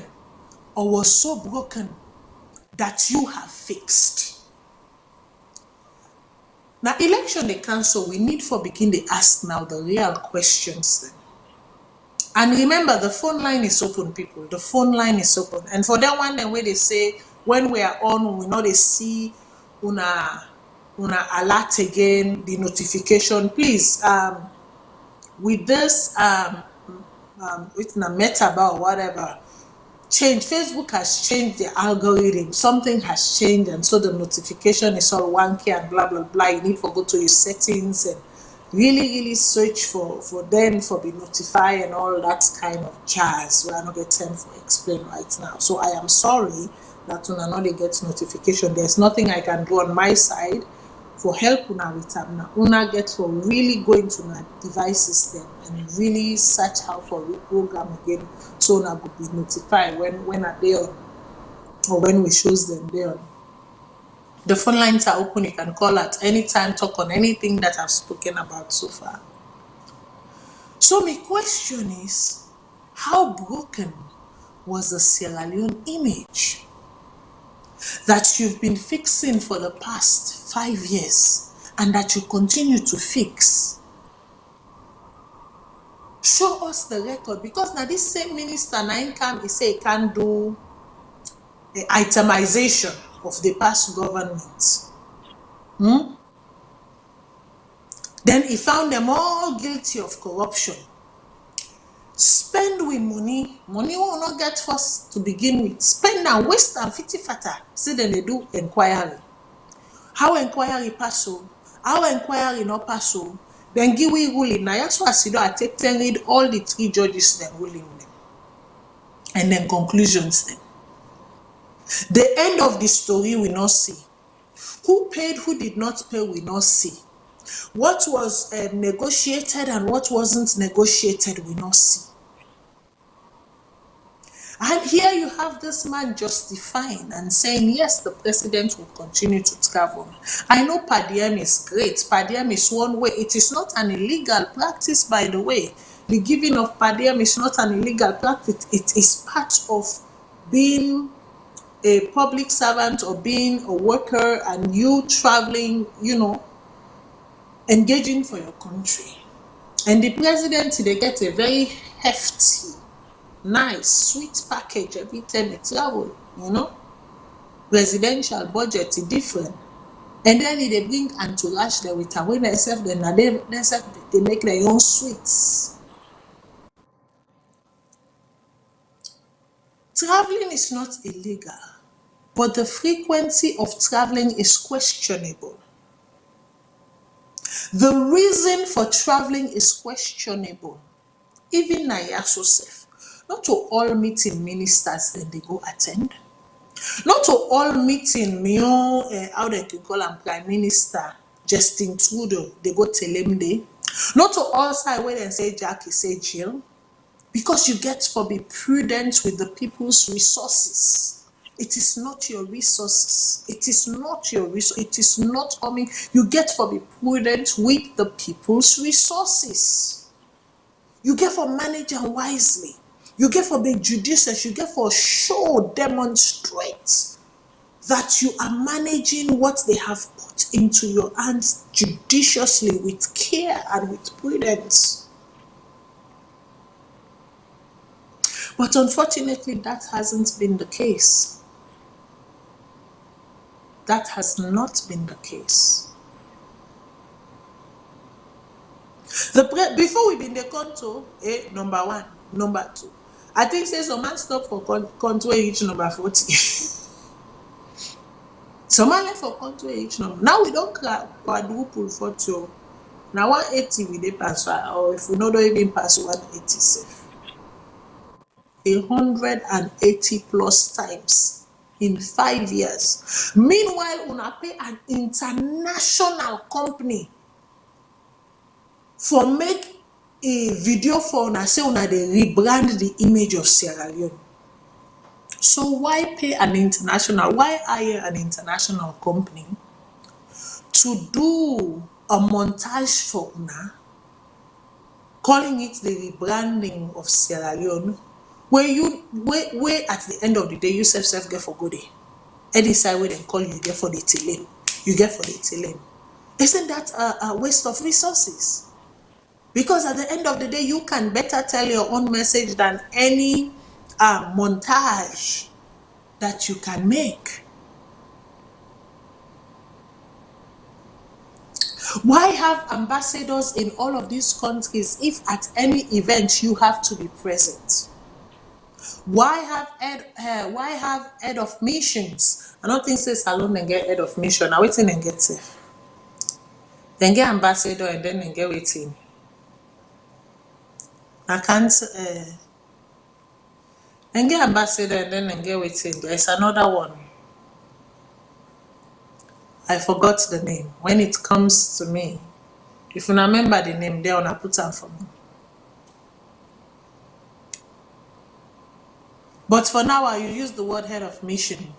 or was so broken that you have fixed? Now, election they cancel, we need for begin to ask now the real questions then. And remember, the phone line is open, people. The phone line is open. And for that one, then where they say, when we are on, we know they see una alert again, the notification. Please, with this, it's a meta or whatever, change. Facebook has changed the algorithm. Something has changed, and so the notification is all wonky and blah blah blah. You need to go to your settings and really search for them for be notified and all that kind of jazz. We are not getting time for explain right now. So I am sorry that una not get notification. There's nothing I can do on my side for help una with them. Now una get for really going to my devices then and really search how for reprogram again so una could be notified when are they on or when we shows them there. The phone lines are open. You can call at any time, talk on anything that I've spoken about so far. So my question is, how broken was the Sierra Leone image that you've been fixing for the past 5 years and that you continue to fix? Show us the record, because now this same minister now income he say he can do the itemization of the past government. Then he found them all guilty of corruption. Spend with money we will not get first to begin with. Spend and waste and fitty fatter. See, then they do inquiry. How inquiry pass so? How inquiry not pass so? Then give we ruling. Now that's why I take 10 read all the 3 judges then ruling them. And then conclusions then. The end of the story we not see. Who paid, who did not pay, we not see. What was negotiated and what wasn't negotiated, we not see. And here you have this man justifying and saying, yes, the president will continue to travel. I know per diem is great. Per diem is one way. It is not an illegal practice, by the way. The giving of per diem is not an illegal practice. It is part of being a public servant or being a worker and you traveling, engaging for your country. And the president, they get a very hefty, nice, sweet package every time they travel, Residential budget is different. And then they bring entourage there with her. When they make their own sweets. Traveling is not illegal, but the frequency of traveling is questionable. The reason for traveling is questionable. Even Nayaso self. Not to all meeting ministers then they go attend. Not to all meeting how they can call him Prime Minister Justin Trudeau, they go tell him they. Not to all side where they say Jackie, say Jill. Because you get to be prudent with the people's resources. It is not your resources. It is not your resource. It is not coming. You get to be prudent with the people's resources. You get for manage them wisely. You get for be judicious. You get for demonstrate that you are managing what they have put into your hands judiciously with care and with prudence. But unfortunately, that hasn't been the case. That has not been the case. Before we been the contour, number 1, number 2. I think say some man stop for contour reach number 40. Somalia for country each number. Now we don't quadruple for two. Now 180 we dey pass, or if we don't even pass 180 safe. 180 plus times in 5 years. Meanwhile, una pay an international company for make a video for una say una dey rebrand the image of Sierra Leone. So why pay an international? Why hire an international company to do a montage for una, calling it the rebranding of Sierra Leone, where at the end of the day you self get for good day. Any side where they call you get for the tilling, you get for the tilling. Isn't that a waste of resources? Because at the end of the day, you can better tell your own message than any montage that you can make. Why have ambassadors in all of these countries if at any event you have to be present? Why have head of missions? I don't think say Salone and get head of mission. Now waiting and get safe. Then get ambassador and then get waiting. I can't and get ambassador and then get waiting. There's another one. I forgot the name. When it comes to me, if you remember the name, they wanna put on for me. But for now, I use the word head of mission.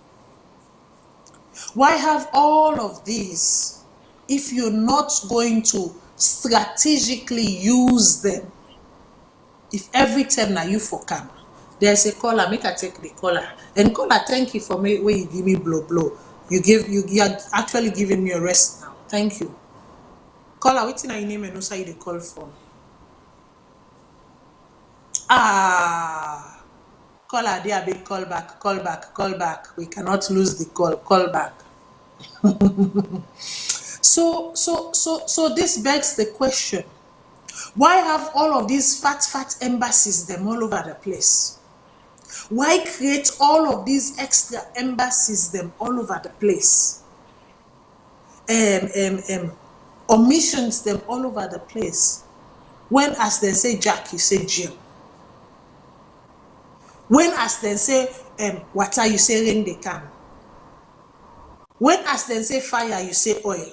Why have all of these if you're not going to strategically use them? If every time now you for come, there's a caller, make I take the caller. And caller, thank you for me where you give me blow. You are actually giving me a rest now. Thank you. Caller, what's your name and also you the call from? Caller, there big call back. We cannot lose the call back. So this begs the question. Why have all of these fat embassies them all over the place? Why create all of these extra embassies them all over the place? Or missions them all over the place? When as they say Jack, you say Jim. When as they say water, you say rain they can. When as they say fire, you say oil.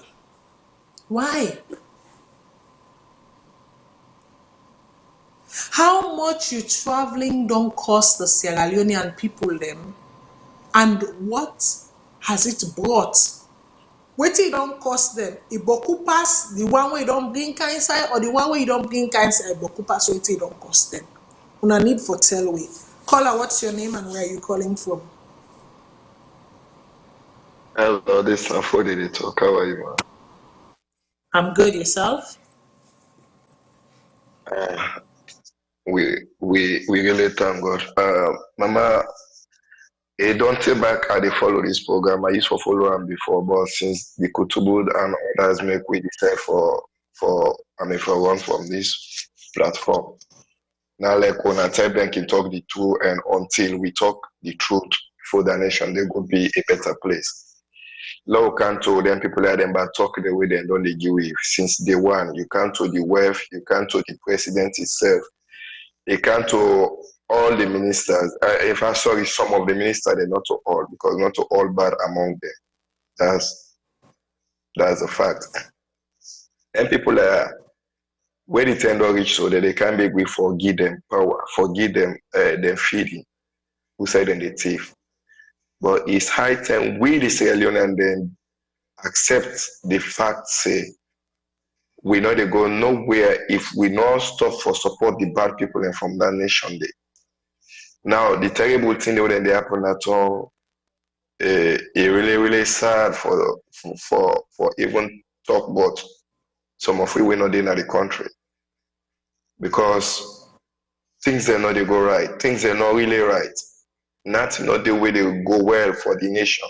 Why? How much you traveling don't cost the Sierra Leonean people them, and what has it brought? What it don't cost them? It boku pass the one way you don't bring inside, or the one way you don't bring inside boku pass what it don't cost them. Una need for tell we. Caller, what's your name and where are you calling from? Hello, this is Afodi the talk. How are you, man? I'm good. Yourself? We really thank God. Mama, I don't take back I dey follow this program. I used to follow them before, but since the Kutubud and others make we decide for one from this platform. Now, like when I type banking talk the truth, and until we talk the truth for the nation, there could be a better place. Law can't to them people let them but talk the way they don't they give you since day one. You can't to the wealth, you can't to the president itself, you can't to all the ministers. If I sorry, some of the ministers, they're not to all, because not to all bad among them. That's a fact. And people are where the tender reach so that they can be we forgive them power, forgive them their feeling, who said them the thief. But it's high time we the Sierra Leone and then accept the fact say we know they go nowhere if we not stop for support the bad people and from that nation day. Now the terrible thing that they happen at all, it really sad for even talk about some of we not in the country, because things are not they go right, things are not really right, not the way they go well for the nation.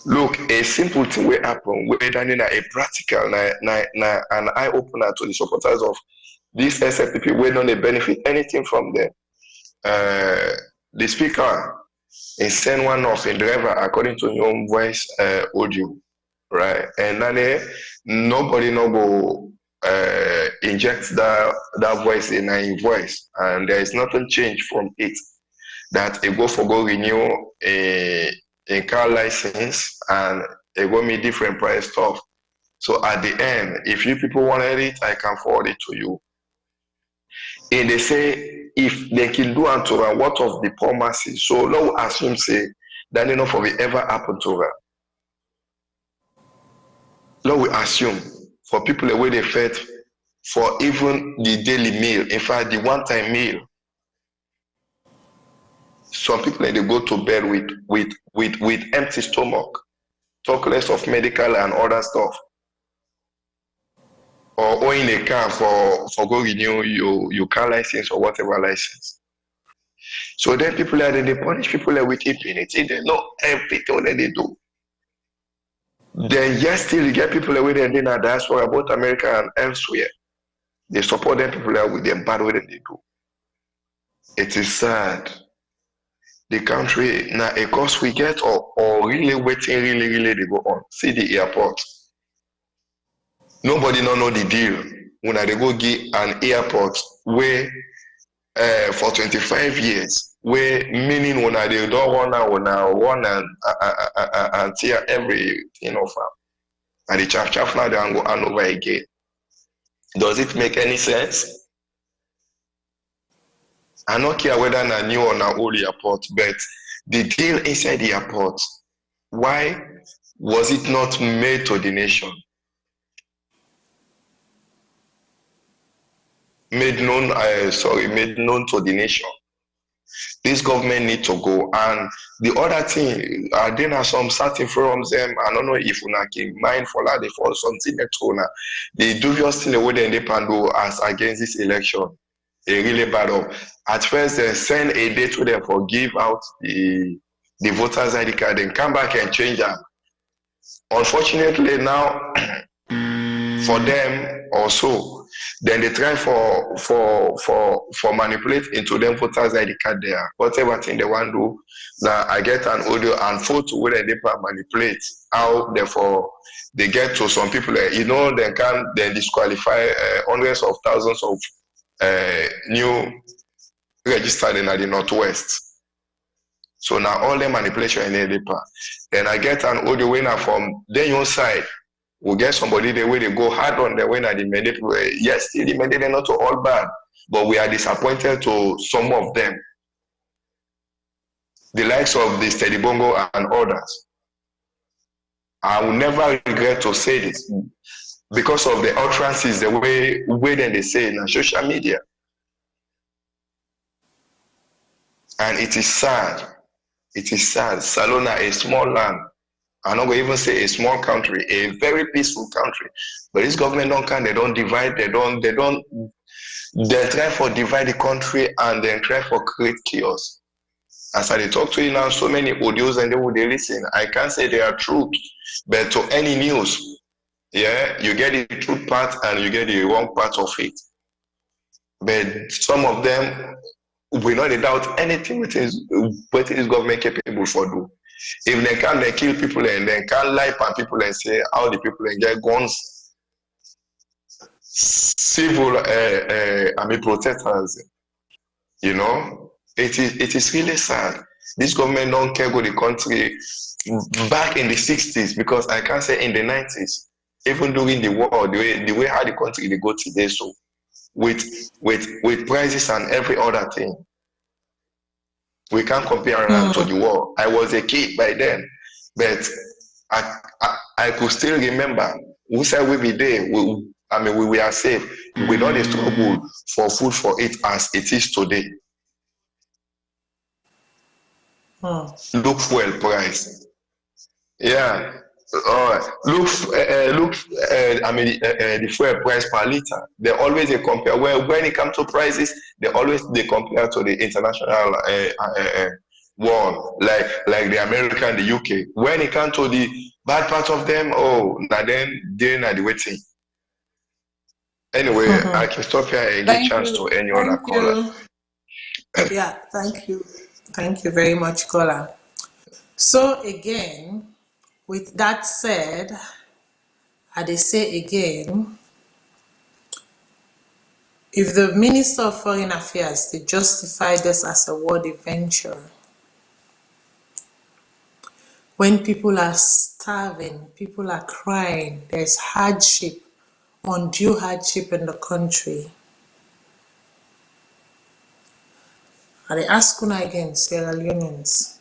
Look, a simple thing will happen. We're done in a practical, an eye opener to the supporters of these SFPP. We don't benefit anything from them. The speaker, He send one of a driver according to your own voice audio, right? And then nobody no go inject that voice in a voice, and there is nothing changed from it. That it go for go renew a car license and it go me different price stuff. So at the end, if you people wanted it, I can forward it to you. And they say if they can do unto her, what of the poor masses? So now assume say that enough of it ever happen to her. Now we assume for people the way they fed for even the daily meal, in fact the one-time meal. Some people they go to bed with empty stomach, talk less of medical and other stuff. Or in a car for go renew your car license or whatever license. So then people are they punish people with impunity. They know everything that they do. Then yes, still you get people with them in the diaspora, both America and elsewhere. They support them people with them bad way that they do. It is sad. The country now a cost we get or really waiting really they go on. See the airport. Nobody don't know the deal. When they go get an airport where for 25 years, where meaning when they don't want and tear everything off and the chaff now they go hand over again. Does it make any sense? I don't care whether na new or na old airport, but the deal inside the airport, why was it not made to the nation? Made known to the nation. This government need to go. And the other thing, there are some certain forums them. I don't know if you can mind for that they for something that the dubious thing the way they can do as against this election. They really bad up. At first they send a day to them for give out the voters ID card, then come back and change that. Unfortunately now for them also, then they try for manipulate into them voters ID card there. Whatever thing they want to do, now I get an audio and photo where they manipulate how therefore they get to some people, you know, they can then disqualify hundreds of thousands of new registered in the Northwest. So now all the manipulation in the part. Then I get an audio winner from then your side. We get somebody the way they go hard on the winner the mandate. Yes, still the mandate are not all bad, but we are disappointed to some of them. The likes of the Steady Bongo and others. I will never regret to say this because of the utterances, the way then they say it on social media. And it is sad. It is sad. Salone, a small land. I'm not going to even say a small country, a very peaceful country. But this government they don't divide, they try for divide the country and then try for create chaos. As I talk to you now, so many audios and they listen. I can't say they are truth, but to any news, yeah, you get the truth part and you get the wrong part of it. But some of them will not doubt anything what is government capable for do. If they can they kill people and they can lie on people and say how the people and get guns, civil protesters, you know, it is really sad. This government don't care go the country back in the 60s, because I can't say in the 90s, even during the war, the way how the country they go today, so with prices and every other thing. We can't compare to the war. I was a kid by then, but I could still remember. We said we be there. We are safe. We don't struggle for food for it as it is today. Look fuel price. Yeah. Look. The fuel price per liter. They always compare. When it comes to prices, they compare to the international world, like the American, the UK. When it comes to the bad part of them, then they're not the waiting. Anyway, I can stop here and give chance to any other caller. Yeah, thank you. Thank you very much, Kola. So again, with that said, I dey say again, if the Minister of Foreign Affairs they justify this as a worthy venture, when people are starving, people are crying, there's hardship, undue hardship in the country. I dey ask una again, Sierra Leoneans,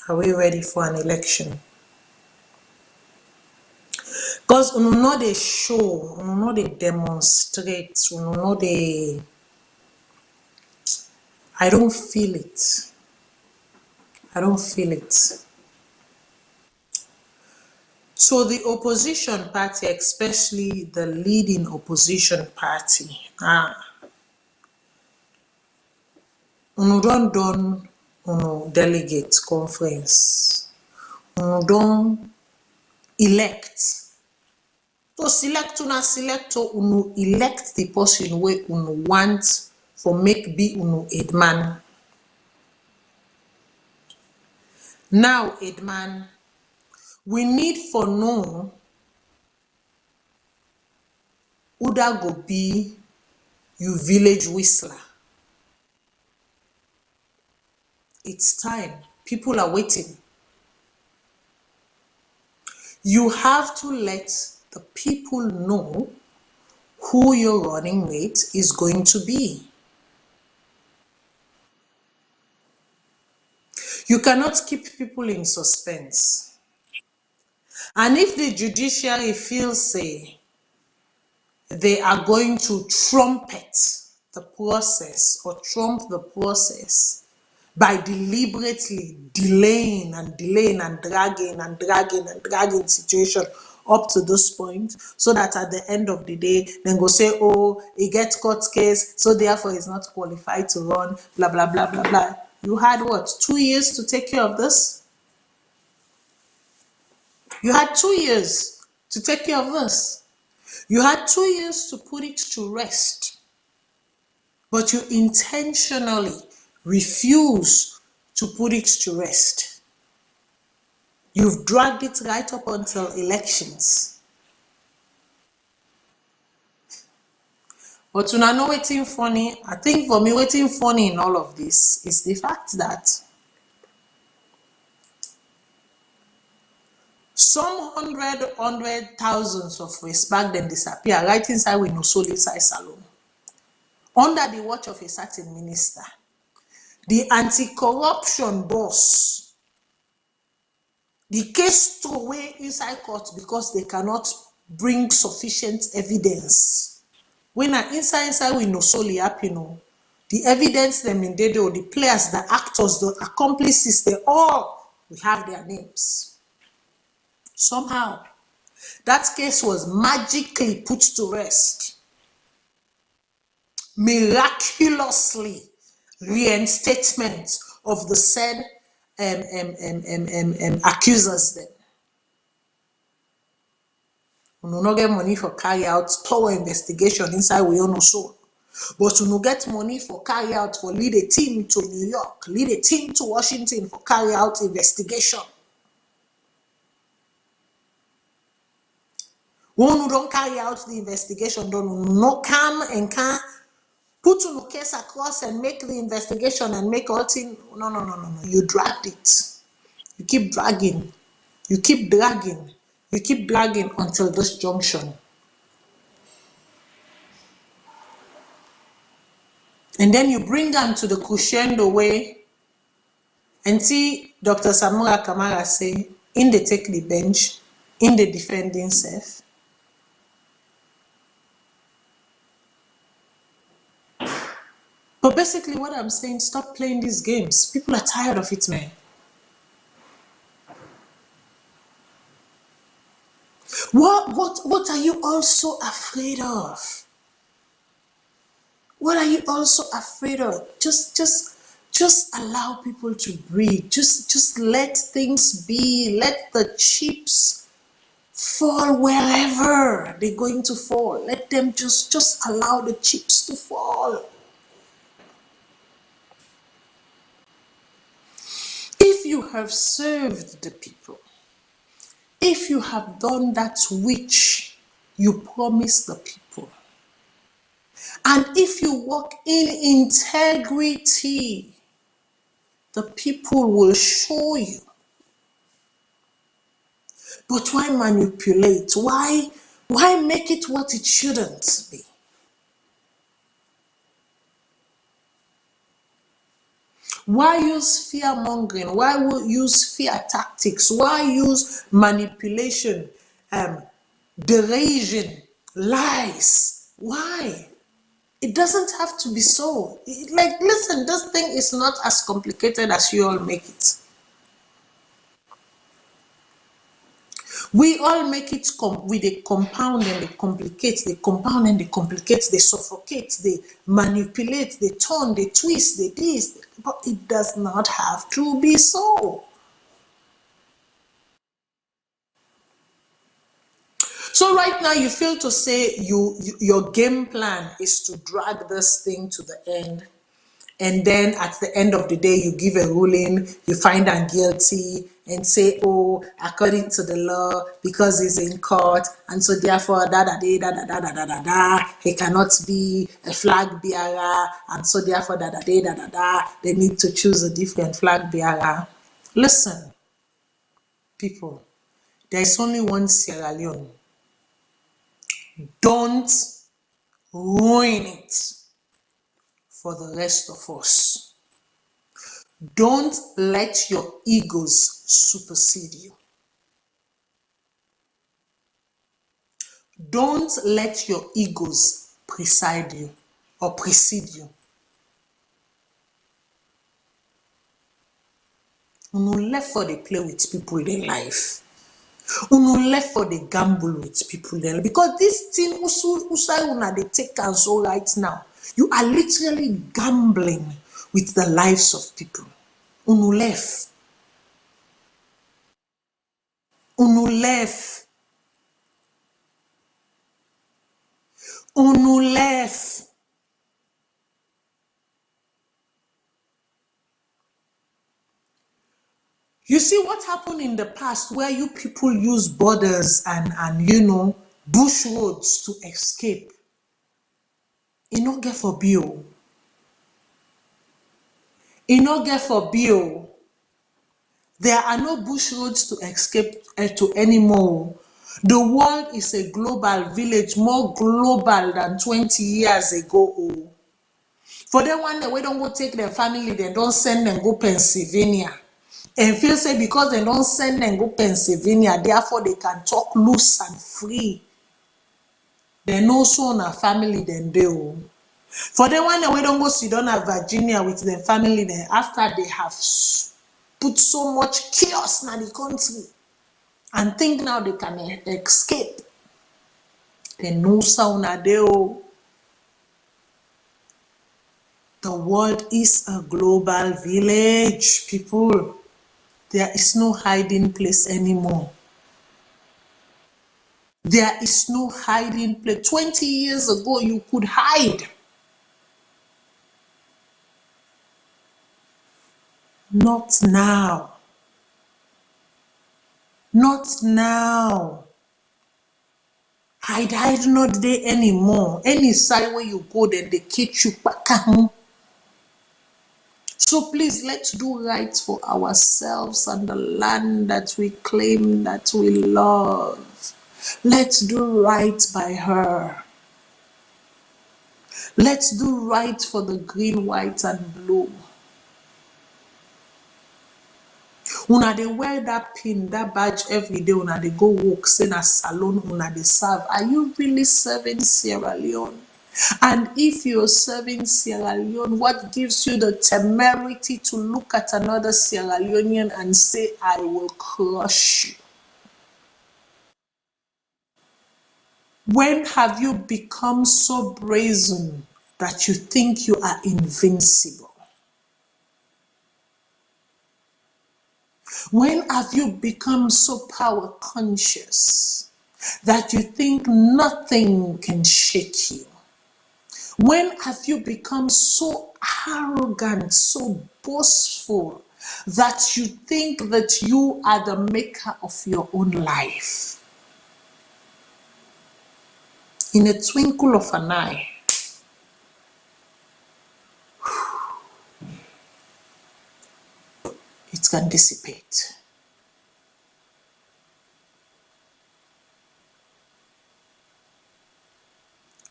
are we ready for an election? Because we no dey show, we no dey demonstrate, we no dey. I don't feel it. I don't feel it. So the opposition party, especially the leading opposition party, uno don done uno delegate conference, uno don elect. To select una select, uno elect the person wey uno want for make be uno headman. Now headman, we need for know who that go be you village whistler. It's time. People are waiting. You have to let the people know who your running mate is going to be. You cannot keep people in suspense. And if the judiciary feels say they are going to trumpet the process or trump the process by deliberately delaying and delaying and dragging situation up to this point, so that at the end of the day, then go say, oh, he gets court case, so therefore he's not qualified to run, blah, blah, blah, blah, blah. You had what, 2 years to take care of this? You had 2 years to take care of this. You had 2 years to put it to rest. But you intentionally refuse to put it to rest. You've dragged it right up until elections. But una know wetin funny? I think for me, wetin funny in all of this is the fact that some hundred thousands of respect them disappear right inside with no soul inside Salone, under the watch of a certain minister. The anti-corruption boss, the case throw away inside court because they cannot bring sufficient evidence. When I inside we know solely happy, the evidence them in Dedo, the players, the actors, the accomplices, they all we have their names. Somehow, that case was magically put to rest. Miraculously, reinstatement of the said accusers them. We no get money for carry out thorough investigation inside we own so. But we no get money for carry out for lead a team to New York, lead a team to Washington for carry out investigation. When we don't carry out the investigation, don't no come and can put no case across and make the investigation and make all thing. No. You dragged it. You keep dragging. You keep dragging. You keep dragging until this junction. And then you bring them to the crescendo way and see Dr. Samura Kamara say, in the take the bench, in the defending self. But basically what I'm saying, stop playing these games. People are tired of it, man. What are you also afraid of? What are you also afraid of? Just allow people to breathe. Just let things be. Let the chips fall wherever they're going to fall. Let them just allow the chips to fall. If you have served the people, if you have done that which you promised the people, and if you walk in integrity, the people will show you. But why manipulate? Why make it what it shouldn't be? Why use fear mongering? Why use fear tactics? Why use manipulation, derision, lies? Why? It doesn't have to be so. Listen, this thing is not as complicated as you all make it. We all make it they compound and they complicate, they compound and they complicate, they suffocate, they manipulate, they turn, they twist, they this, but it does not have to be so. So right now you feel to say your game plan is to drag this thing to the end. And then at the end of the day, you give a ruling, you find them guilty and say, oh, according to the law, because he's in court, and so therefore, he cannot be a flag bearer, and so therefore, they need to choose a different flag bearer. Listen, people, there is only one Sierra Leone. Don't ruin it for the rest of us. Don't let your egos supersede you. Don't let your egos preside you or precede you. Uno left for the play with people in life. Uno left for the gamble with people in life. Because this thing una they take and so right now, you are literally gambling with the lives of people. Uno left. Uno left. Uno left. You see what happened in the past where you people use borders and bush roads to escape. It not get for bill. It not get for bill. There are no bush roads to escape to anymore. The world is a global village, more global than 20 years ago. For them one day, we don't go take their family, they don't send them go Pennsylvania. And feel say because they don't send them go Pennsylvania, therefore they can talk loose and free. They know so on a family then they own. For them one day, we don't go sit down at Virginia with their family then after they have put so much chaos in the country and think now they can escape. They know so on a day. The world is a global village, people. There is no hiding place anymore. There is no hiding place. 20 years ago, you could hide. Not now. Not now. Hide not there anymore. Any side where you go, then they catch you back home. So please, let's do right for ourselves and the land that we claim, that we love. Let's do right by her. Let's do right for the green, white, and blue. Una they wear that pin, that badge every day. Una they go walk, say na Salone. Una they serve. Are you really serving Sierra Leone? And if you're serving Sierra Leone, what gives you the temerity to look at another Sierra Leonean and say, I will crush you? When have you become so brazen that you think you are invincible? When have you become so power conscious that you think nothing can shake you? When have you become so arrogant, so boastful that you think that you are the maker of your own life. In a twinkle of an eye, it can dissipate.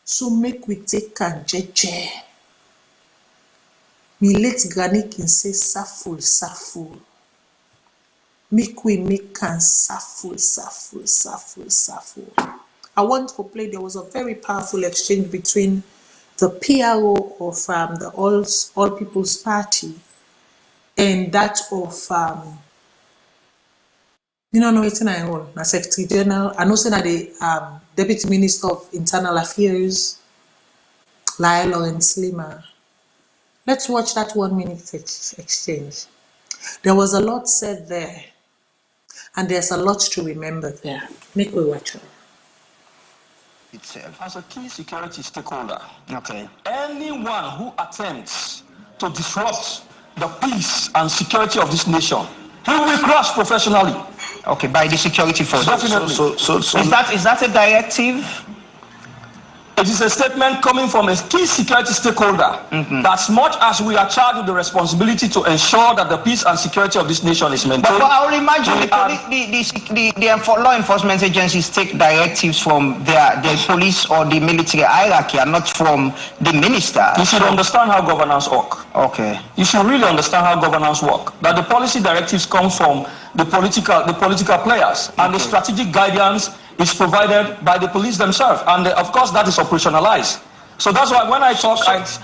So make we take a jeje. Me let Granny can say saful. Make we make can saful. I want to play. There was a very powerful exchange between the PRO of the All People's Party and that of it's I Secretary General, and also that the Deputy Minister of Internal Affairs, Leone. Let's watch that 1 minute exchange. There was a lot said there, and there's a lot to remember there. Make we watch it. Itself. As a key security stakeholder, anyone who attempts to disrupt the peace and security of this nation, he will be crushed professionally. Okay, by the security forces. Definitely. So is that a directive? It is a statement coming from a key security stakeholder. That as much as we are charged with the responsibility to ensure that the peace and security of this nation is maintained. But I would imagine the law enforcement agencies take directives from their police or the military hierarchy and not from the minister. You should understand how governance work. Okay. You should really understand how governance work. That the policy directives come from the political players, and the strategic guidance is provided by the police themselves, and of course that is operationalized. So that's why when I talk as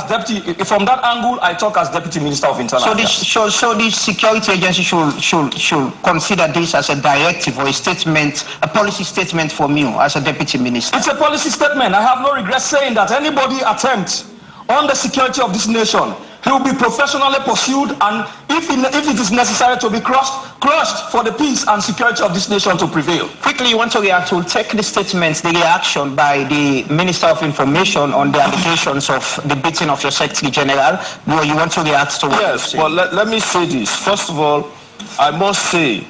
deputy. From that angle, I talk as Deputy Minister of Internal Affairs. So the security agency should consider this as a directive or a statement, a policy statement from you as a Deputy Minister. It's a policy statement. I have no regret saying that anybody attempts on the security of this nation, he will be professionally pursued, and if it is necessary to be crushed for the peace and security of this nation to prevail. Quickly, you want to react to take the statements, the reaction by the Minister of Information on the allegations of the beating of your Secretary General. No, you want to react to what? Yes, well, let me say this. First of all, I must say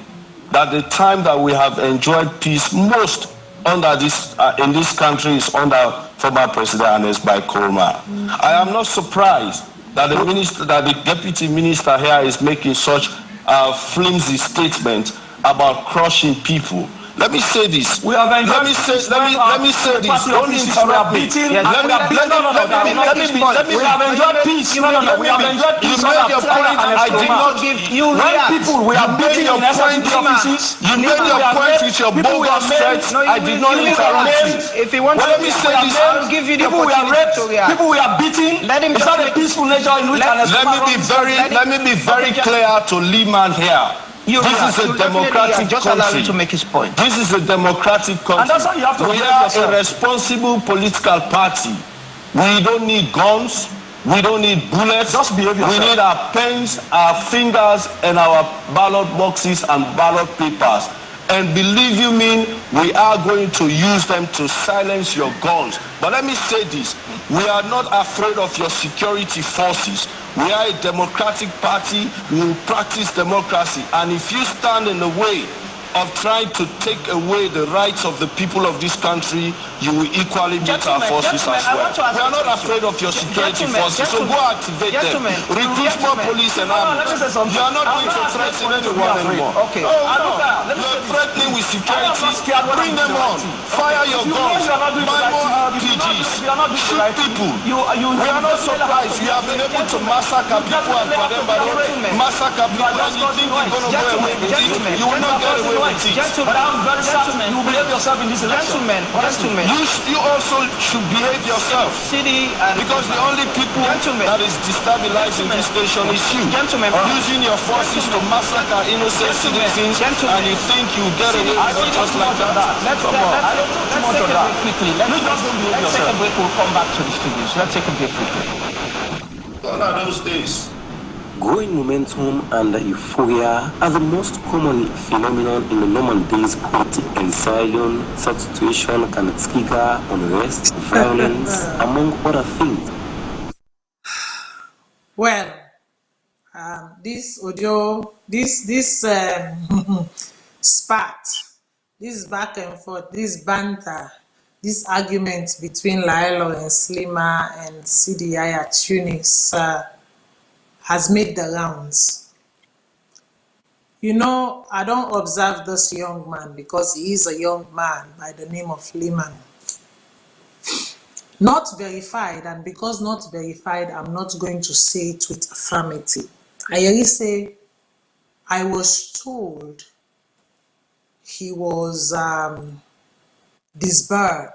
that the time that we have enjoyed peace most under this in this country is under former President Ernest Bai Koroma. I am not surprised that the deputy minister here is making such a flimsy statement about crushing people. Let me say this. We have enjoyed. Let me say this. Don't interrupt me. We have enjoyed peace. We have enjoyed peace. You made your point. I did not give you. When people we are beating in SSD offices, you made your point with your bogus threats. I did not interrupt you. If you want let me say this, I will give you the people we are raped, people we are beating. It's not a peaceful nature in which let me be very clear to Lehman here. This is a democratic just country. Allow him to make his point. This is a democratic country. And that's how you have to we are a responsible political party. We don't need guns. We don't need bullets. Just behave yourself. We need our pens, our fingers, and our ballot boxes and ballot papers. And believe you me, we are going to use them to silence your guns. But let me say this, we are not afraid of your security forces. We are a democratic party, we will practice democracy. And if you stand in the way of trying to take away the rights of the people of this country, you will equally meet our forces as well. We are not afraid of your security forces, so go activate them. Recruit more police and army. You are not going to threaten anyone anymore. Okay. You're threatening with security. Bring them on. Fire your guns. Buy more RPGs. Shoot people. We are not surprised. You have been able to massacre people and massacre people, and you think you're going to go away with it. You will not get away with it. But I'm very certain you will behave yourself in this election. Gentlemen. You also should behave yourself. Because the only people that is destabilizing this nation is you. Using your forces to massacre innocent citizens, and you think you get away with it just like that. Let's take a break quickly. Let's take a break. We'll come back to the studios. Let's take a break quickly. Gone are those days. Growing momentum and euphoria are the most common phenomenon in the Norman days. Poverty and silence, such situation can trigger unrest, violence, among other things. Well, this audio, this spat, this back and forth, this banter, this argument between Lilo and Slima and CDI at Tunis has made the rounds. You know, I don't observe this young man because he is a young man by the name of Liman. Not verified, and because not verified, I'm not going to say it with affirmative. I only say I was told he was disbarred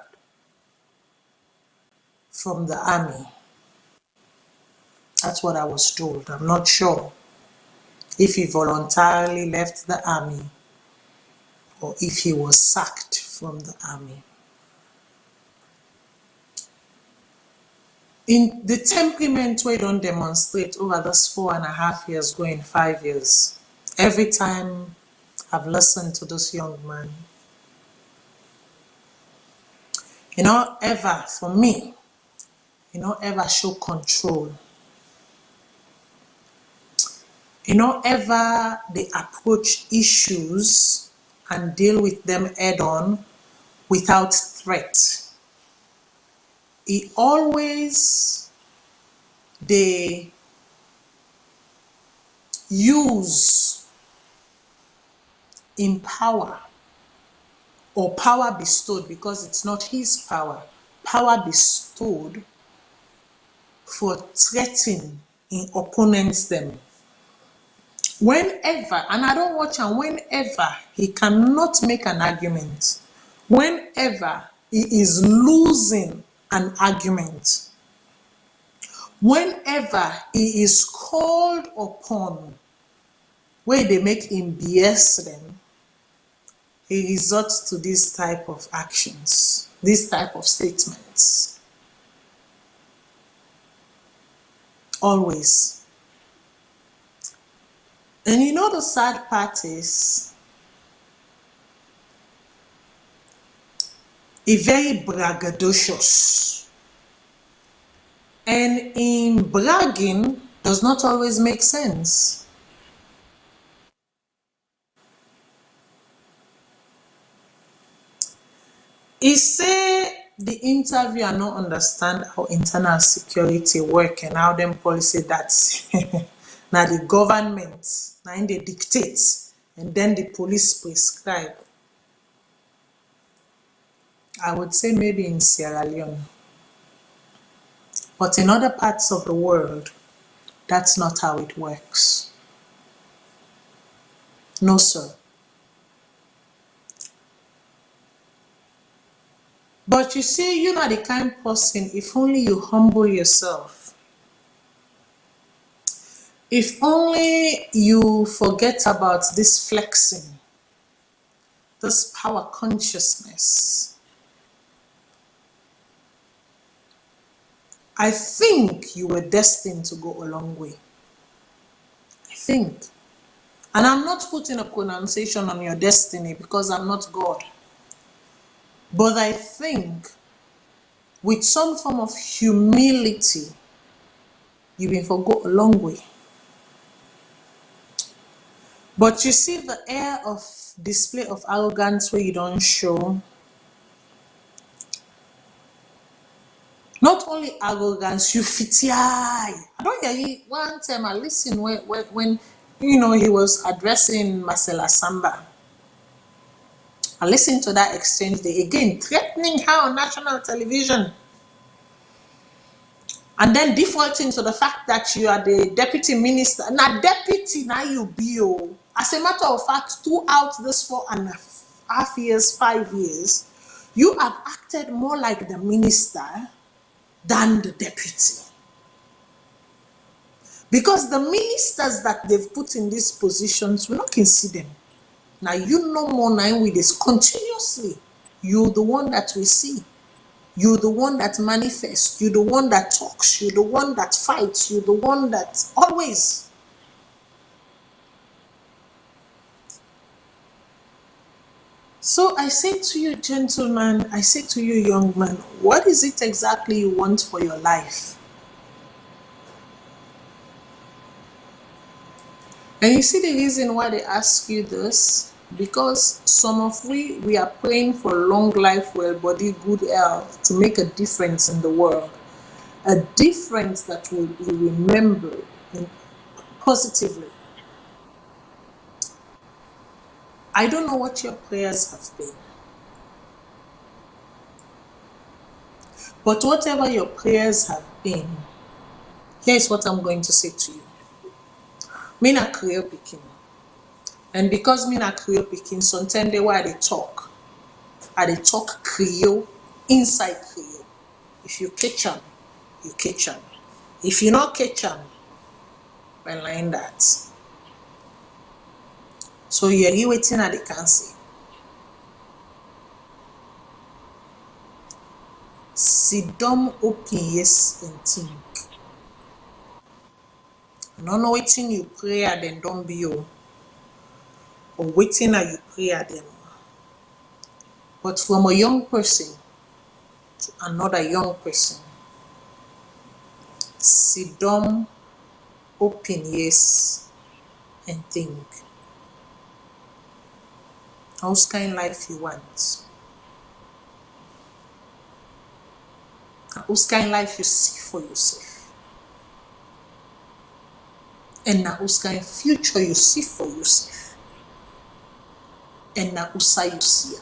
from the army. That's what I was told. I'm not sure if he voluntarily left the army or if he was sacked from the army. In the temperament we don't demonstrate over this 4.5 years, going 5 years, every time I've listened to this young man, you know, ever, for me, you know, ever show control. You know, ever they approach issues and deal with them head on without threat. He always, they use in power or power bestowed, because it's not his power bestowed for threatening in opponents them. Whenever, and I don't watch him, whenever he cannot make an argument, whenever he is losing an argument, whenever he is called upon where they make him BS them, he resorts to this type of actions, this type of statements. Always. And you know the sad part is, he's very braggadocious. And in bragging does not always make sense. He say the interviewer not understand how internal security work and how them policy that now the government now they dictate and then the police prescribe. I would say maybe in Sierra Leone. But in other parts of the world, that's not how it works. No, sir. But you see, you're not the kind of person, if only you humble yourself, if only you forget about this flexing, this power consciousness, I think you were destined to go a long way. I think. And I'm not putting a pronunciation on your destiny because I'm not God. But I think with some form of humility, you will go a long way. But you see the air of display of arrogance where you don't show. Not only arrogance, you fiti. I don't hear you one time. I listen when you know he was addressing Marcela Samba. I listened to that exchange day again, threatening her on national television. And then defaulting to the fact that you are the deputy minister. Now, deputy, now you be. As a matter of fact, throughout this 4.5 years, 5 years, you have acted more like the minister than the deputy. Because the ministers that they've put in these positions, we not can see them. Now, you know more now with this continuously. You're the one that we see. You're the one that manifests. You're the one that talks. You're the one that fights. You're the one that always. So I say to you, gentleman, I say to you, young man, what is it exactly you want for your life? And you see the reason why they ask you this? Because some of we are praying for long life, well body, good health to make a difference in the world. A difference that will be remembered positively. I don't know what your prayers have been. But whatever your prayers have been, here's what I'm going to say to you. Me na Creole pikin. And because me na Creole pikin, sometimes the way they talk Creole inside Creole. If you catch them, you catch them. If you not catch them, well, like that. So you're waiting at the council. Sit down, open yes and think. No waiting you pray and then don't be you. Or waiting and you pray at them. But from a young person to another young person, sit down, open yes, and think. How's kind of life you want? Whose kind of life you see for yourself? And now whose kind of future you see for yourself? And now whose you see?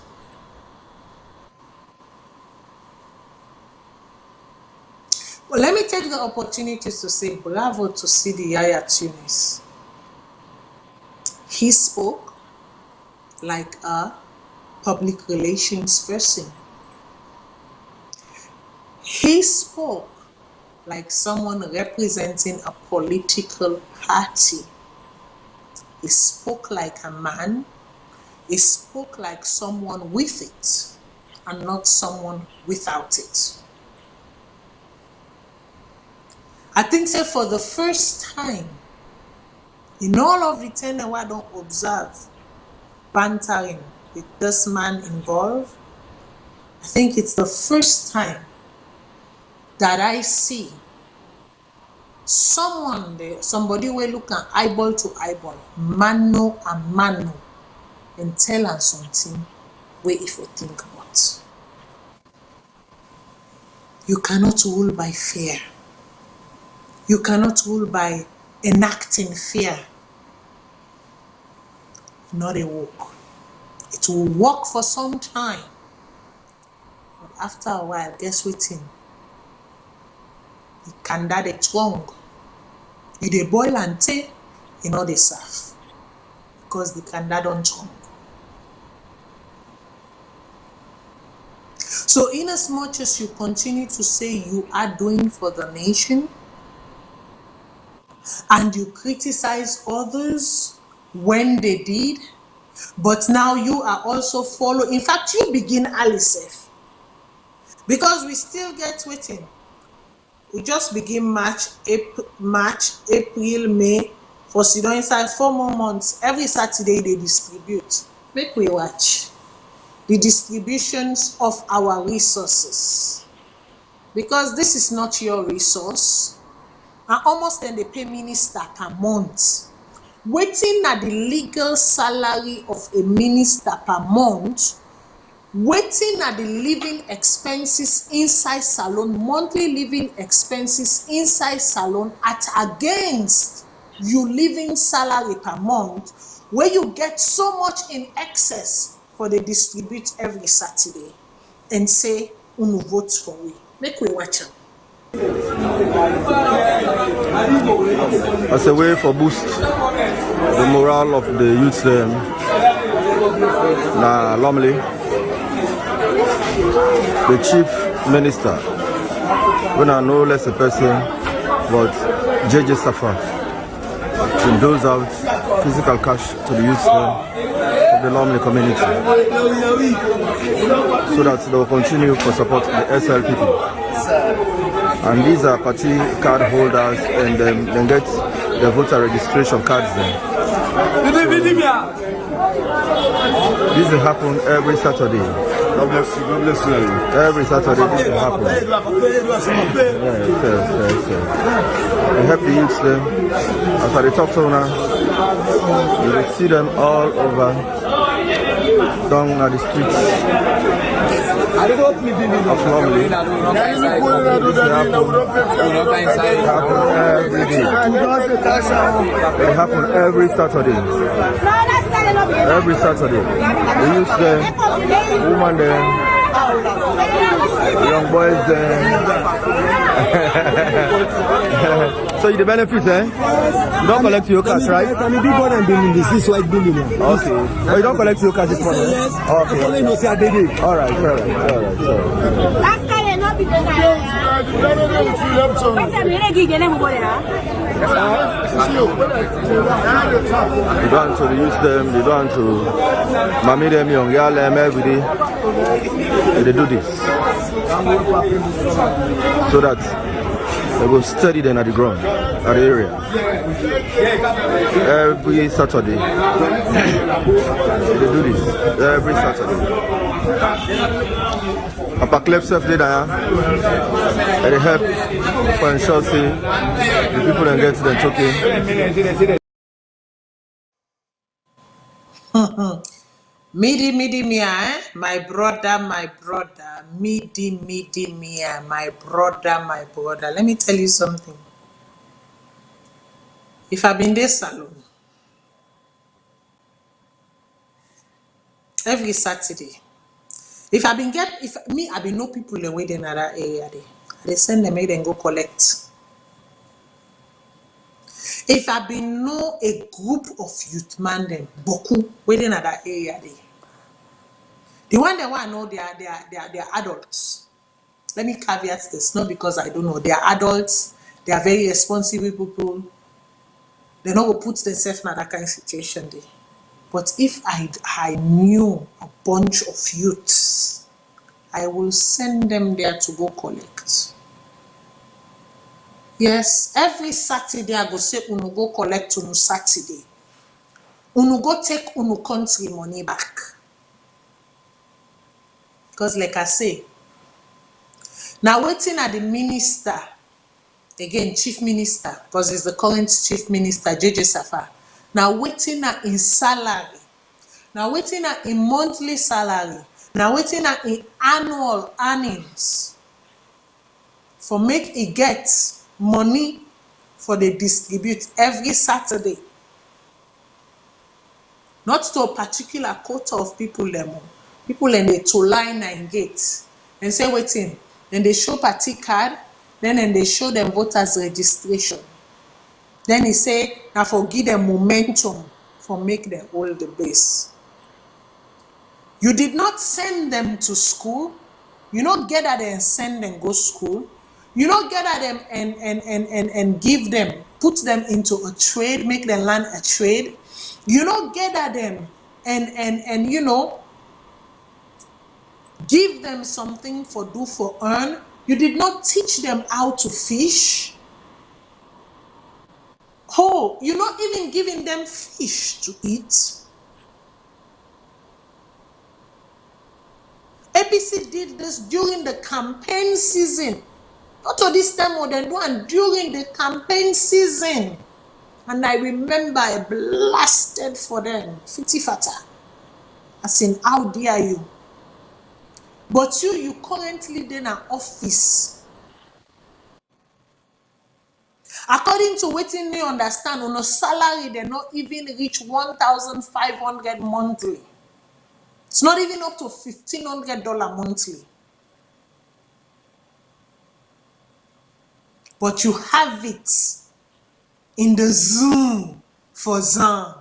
Well, let me take the opportunity to say bravo to CD Yaya Tunis. He spoke like a public relations person. He spoke like someone representing a political party. He spoke like a man. He spoke like someone with it and not someone without it. I think so for the first time in all of the tenure I don't observe bantering with this man involved. I think it's the first time that I see someone there, somebody will look at eyeball to eyeball, mano and mano, and tell us something where if you think about. You cannot rule by fear. You cannot rule by enacting fear. Not a walk. It will work for some time. But after a while, guess what thing? The kanda de twong. You dey boil and tea, you know they serve. Because the kanda don't twong. So in as much as you continue to say you are doing for the nation, and you criticize others when they did, but now you are also following. In fact, you begin Alisef. Because we still get waiting. We just begin March, April, May. For Sidon inside 4 more months. Every Saturday they distribute. Make we watch the distributions of our resources. Because this is not your resource. And almost then they pay minister per month. Waiting at the legal salary of a minister per month, waiting at the living expenses inside Salone, monthly living expenses inside Salone at against you living salary per month, where you get so much in excess for they distribute every Saturday and say, "Unu vote for we." Make we watch them. As a way for boost the morale of the youth them, na normally the chief minister, when I know less a person, but JJ Safa, to dose out physical cash to the youth of the Leone community, so that they will continue to support the SL people. And these are party card holders, and then get the voter registration cards there. So This will happen every Saturday. God bless you. God bless you. Every Saturday this will happen. Yes. We help the youths them. After they talk to now, you will see them all over down at the streets of Normally. This happen every Saturday. Every Saturday. The youths there, women there, young boys there. So you the benefit, eh? You don't collect your cash, right? I'm a big one and building this white building. Okay. But you don't collect your cash this morning? Yes. Okay. All right. They don't want to use them, they don't want to mommy them young girl them every day. They do this so that they will study them at the ground, at the area. Every Saturday. They do this every Saturday. Papa Clef self did that, and they help for ensure the people that get to them talking. Midi mia, eh? My brother, midi mia, my brother. Let me tell you something. If I've been this salon every Saturday, if I've been know people away in another area, they send them, make them go collect. If I've been know a group of youth man them, boku within another area, the one that I know they are adults. Let me caveat this, not because I don't know. They are adults, they are very responsible people. They're not gonna put themselves in that kind of situation there. But if I knew a bunch of youths, I will send them there to go collect. Yes, every Saturday I go say unu go collect unu Saturday. Unu go take unu country money back. Because like I say, now waiting at the minister, again chief minister, because he's the current chief minister, JJ Safar. Now waiting at in salary. Now waiting at in monthly salary. Now waiting at in annual earnings. For make it get money for they distribute every Saturday. Not to a particular quota of people them. People and they to line and gate and say waiting. Then they show party card, then they show them voters registration. Then he say now for give them momentum for make them hold the base. You did not send them to school. You don't get at them and send them go school. You don't get at them and give them, put them into a trade, make them learn a trade. You don't get at them and you know, give them something for do for earn. You did not teach them how to fish. Oh, you're not even giving them fish to eat. APC did this during the campaign season. Not to this time or then one during the campaign season. And I remember I blasted for them. Fiti fata. As in, how dare you? But you currently in an office. According to what you understand, on a salary, they not even reach 1,500 monthly. It's not even up to $1,500 monthly. But you have it in the Zoom for Zan.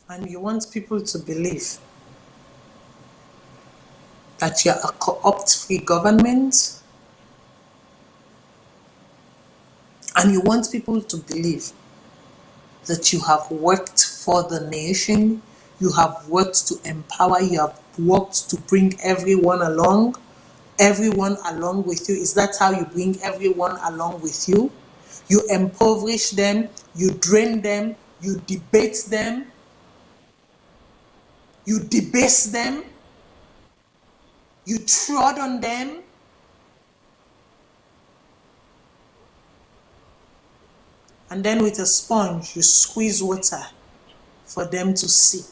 And you want people to believe that you're a corrupt-free government. And you want people to believe that you have worked for the nation, you have worked to empower, you have worked to bring everyone along with you. Is that how you bring everyone along with you? You impoverish them, you drain them, you debate them, you debase them, you trod on them. And then with a sponge, you squeeze water for them to sip.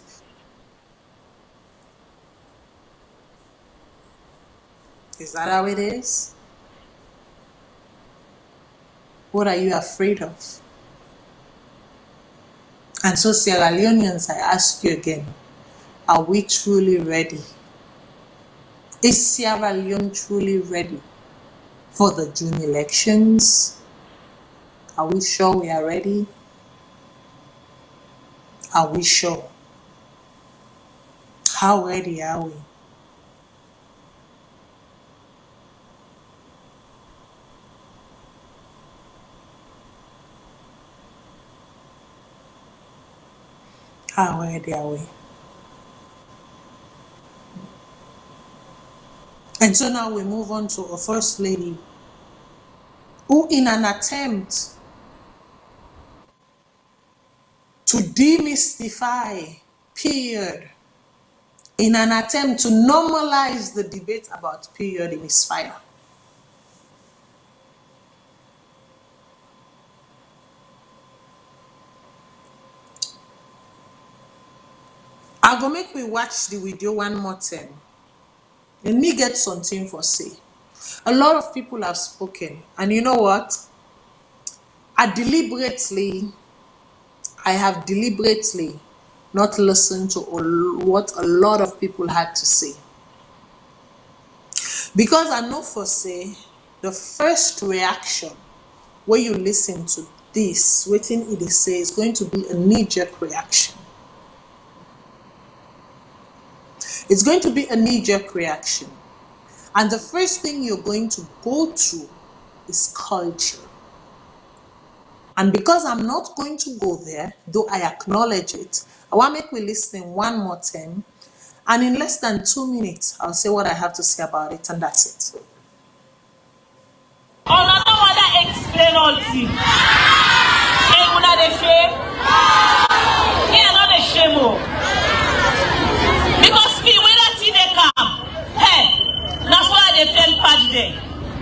Is that how it is? What are you afraid of? And so, Sierra Leoneans, I ask you again, are we truly ready? Is Sierra Leone truly ready for the June elections? Are we sure we are ready? Are we sure? How ready are we? How ready are we? And so now we move on to a First Lady who, in an attempt to demystify period, in an attempt to normalize the debate about period, is fire. I go make we watch the video one more time. Let me get something for say. A lot of people have spoken, and you know what? I have deliberately not listened to what a lot of people had to say. Because I know for say, the first reaction when you listen to this, waiting it is say, is going to be a knee-jerk reaction. It's going to be a knee-jerk reaction. And the first thing you're going to go to is culture. And because I'm not going to go there, though I acknowledge it, I want to make we listen one more time. And in less than 2 minutes, I'll say what I have to say about it, and that's it. On a no other explain all things. Hey, una de shame? Yeah, not a shame. Because me, when I see they come, hey, that's why they tell party there.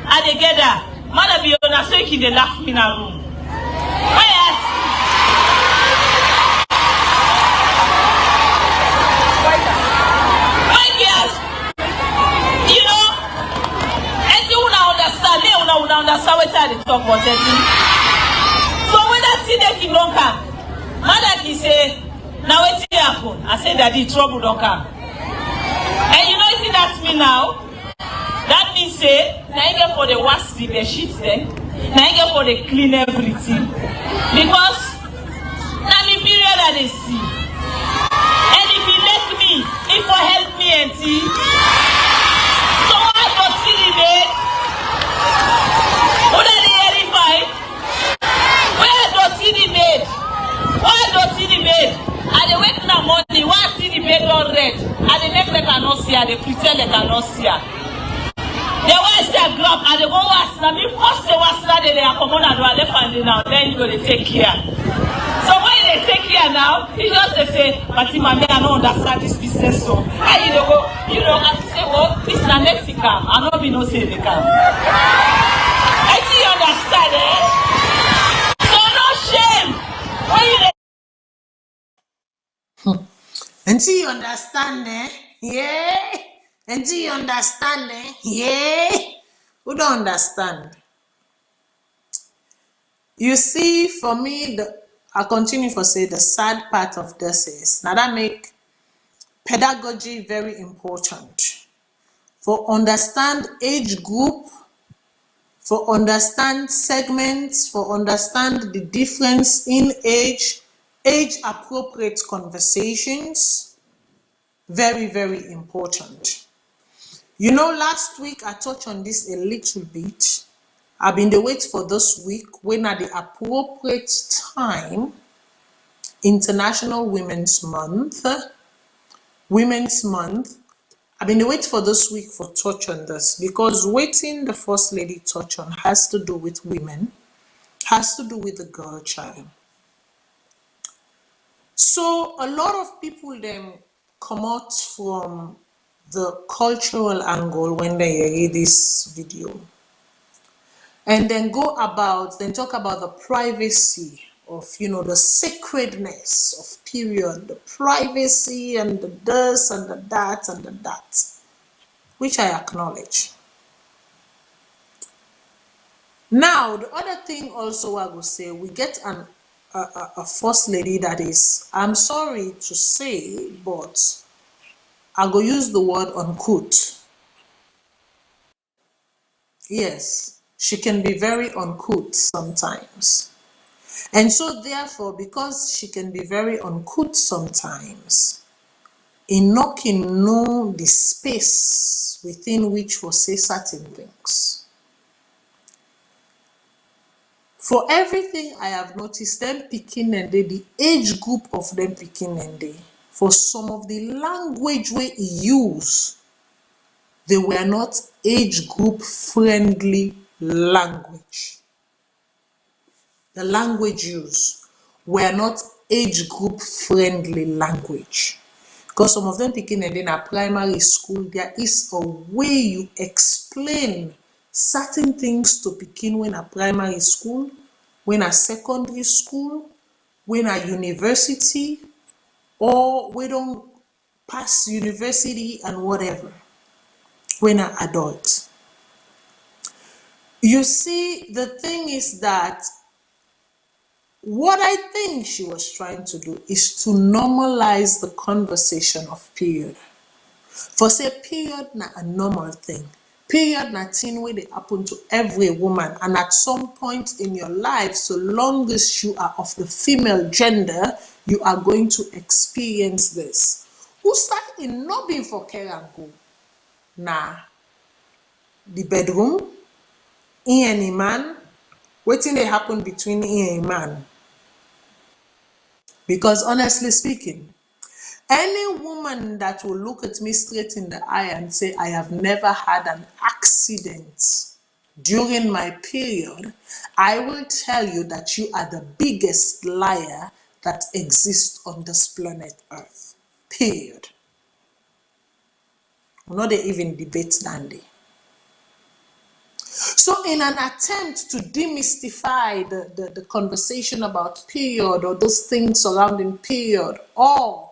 And they get that. Mother be on a so you can laugh in a room. Why ask? My girls, you know, and you wanna understand, they wanna understand what I talk about it. So when I see that you don't come, mother can say, now what's happen? I say that the trouble don't come. And you know what that's me now? That means say, now you get for the wash the sheets then, now you get for the clean everything. Because now the period that they see. And if you let me, it will help me and see. So I got see the bed. What are they verified? Where don't see the bed? Why don't see the bed? And they wake in the morning, why see the bed all red? And they make they cannot see her, they pretend they cannot see her. They want to grab and they go wash now. Because they wash now, they are common and they left and now. Then you go to take care. So when they take care now, it's just they say, but mommy, I don't understand this business. So and you go, you know, and say, well, this is a Mexican. I don't be no say they can. I see you understand, eh? So no shame. When you Until you understand, eh? Yeah. Until you understand, eh? Yeah. Who don't understand? You see, for me, I continue to say the sad part of this is now that make pedagogy very important. For understand age group, for understand segments, for understand the difference in age appropriate conversations, very, very important. You know, last week I touched on this a little bit. I've been the wait for this week when at the appropriate time, International Women's Month, I've been the wait for this week for touch on this because waiting the First Lady touch on has to do with women, has to do with the girl child. So a lot of people then come out from the cultural angle when they read this video, and then talk about the privacy of, the sacredness of period, the privacy and the this and the that and the that, which I acknowledge. Now, the other thing also I will say, we get a first lady that is, I'm sorry to say, but I go use the word uncouth. Yes, she can be very uncouth sometimes. And so therefore, because she can be very uncouth sometimes, Enoch can know the space within which for say certain things. For everything I have noticed, them picking and the age group of them picking and for some of the language we use, they were not age group friendly language. The language used were not age group friendly language. Because some of them picking and in a primary school, there is a way you explain certain things to begin when a primary school, when a secondary school, when a university, or we don't pass university and whatever, when an adult. You see, the thing is that what I think she was trying to do is to normalize the conversation of period. For say period na a normal thing. Period na thing where they happen to every woman, and at some point in your life, so long as you are of the female gender, you are going to experience this. Who start in not being for care and go? Nah, the bedroom, in any man, waiting they happen between in a man. Because honestly speaking, any woman that will look at me straight in the eye and say, I have never had an accident during my period, I will tell you that you are the biggest liar that exists on this planet Earth. Period. We're not even debate Dandy. So in an attempt to demystify the conversation about period or those things surrounding period, or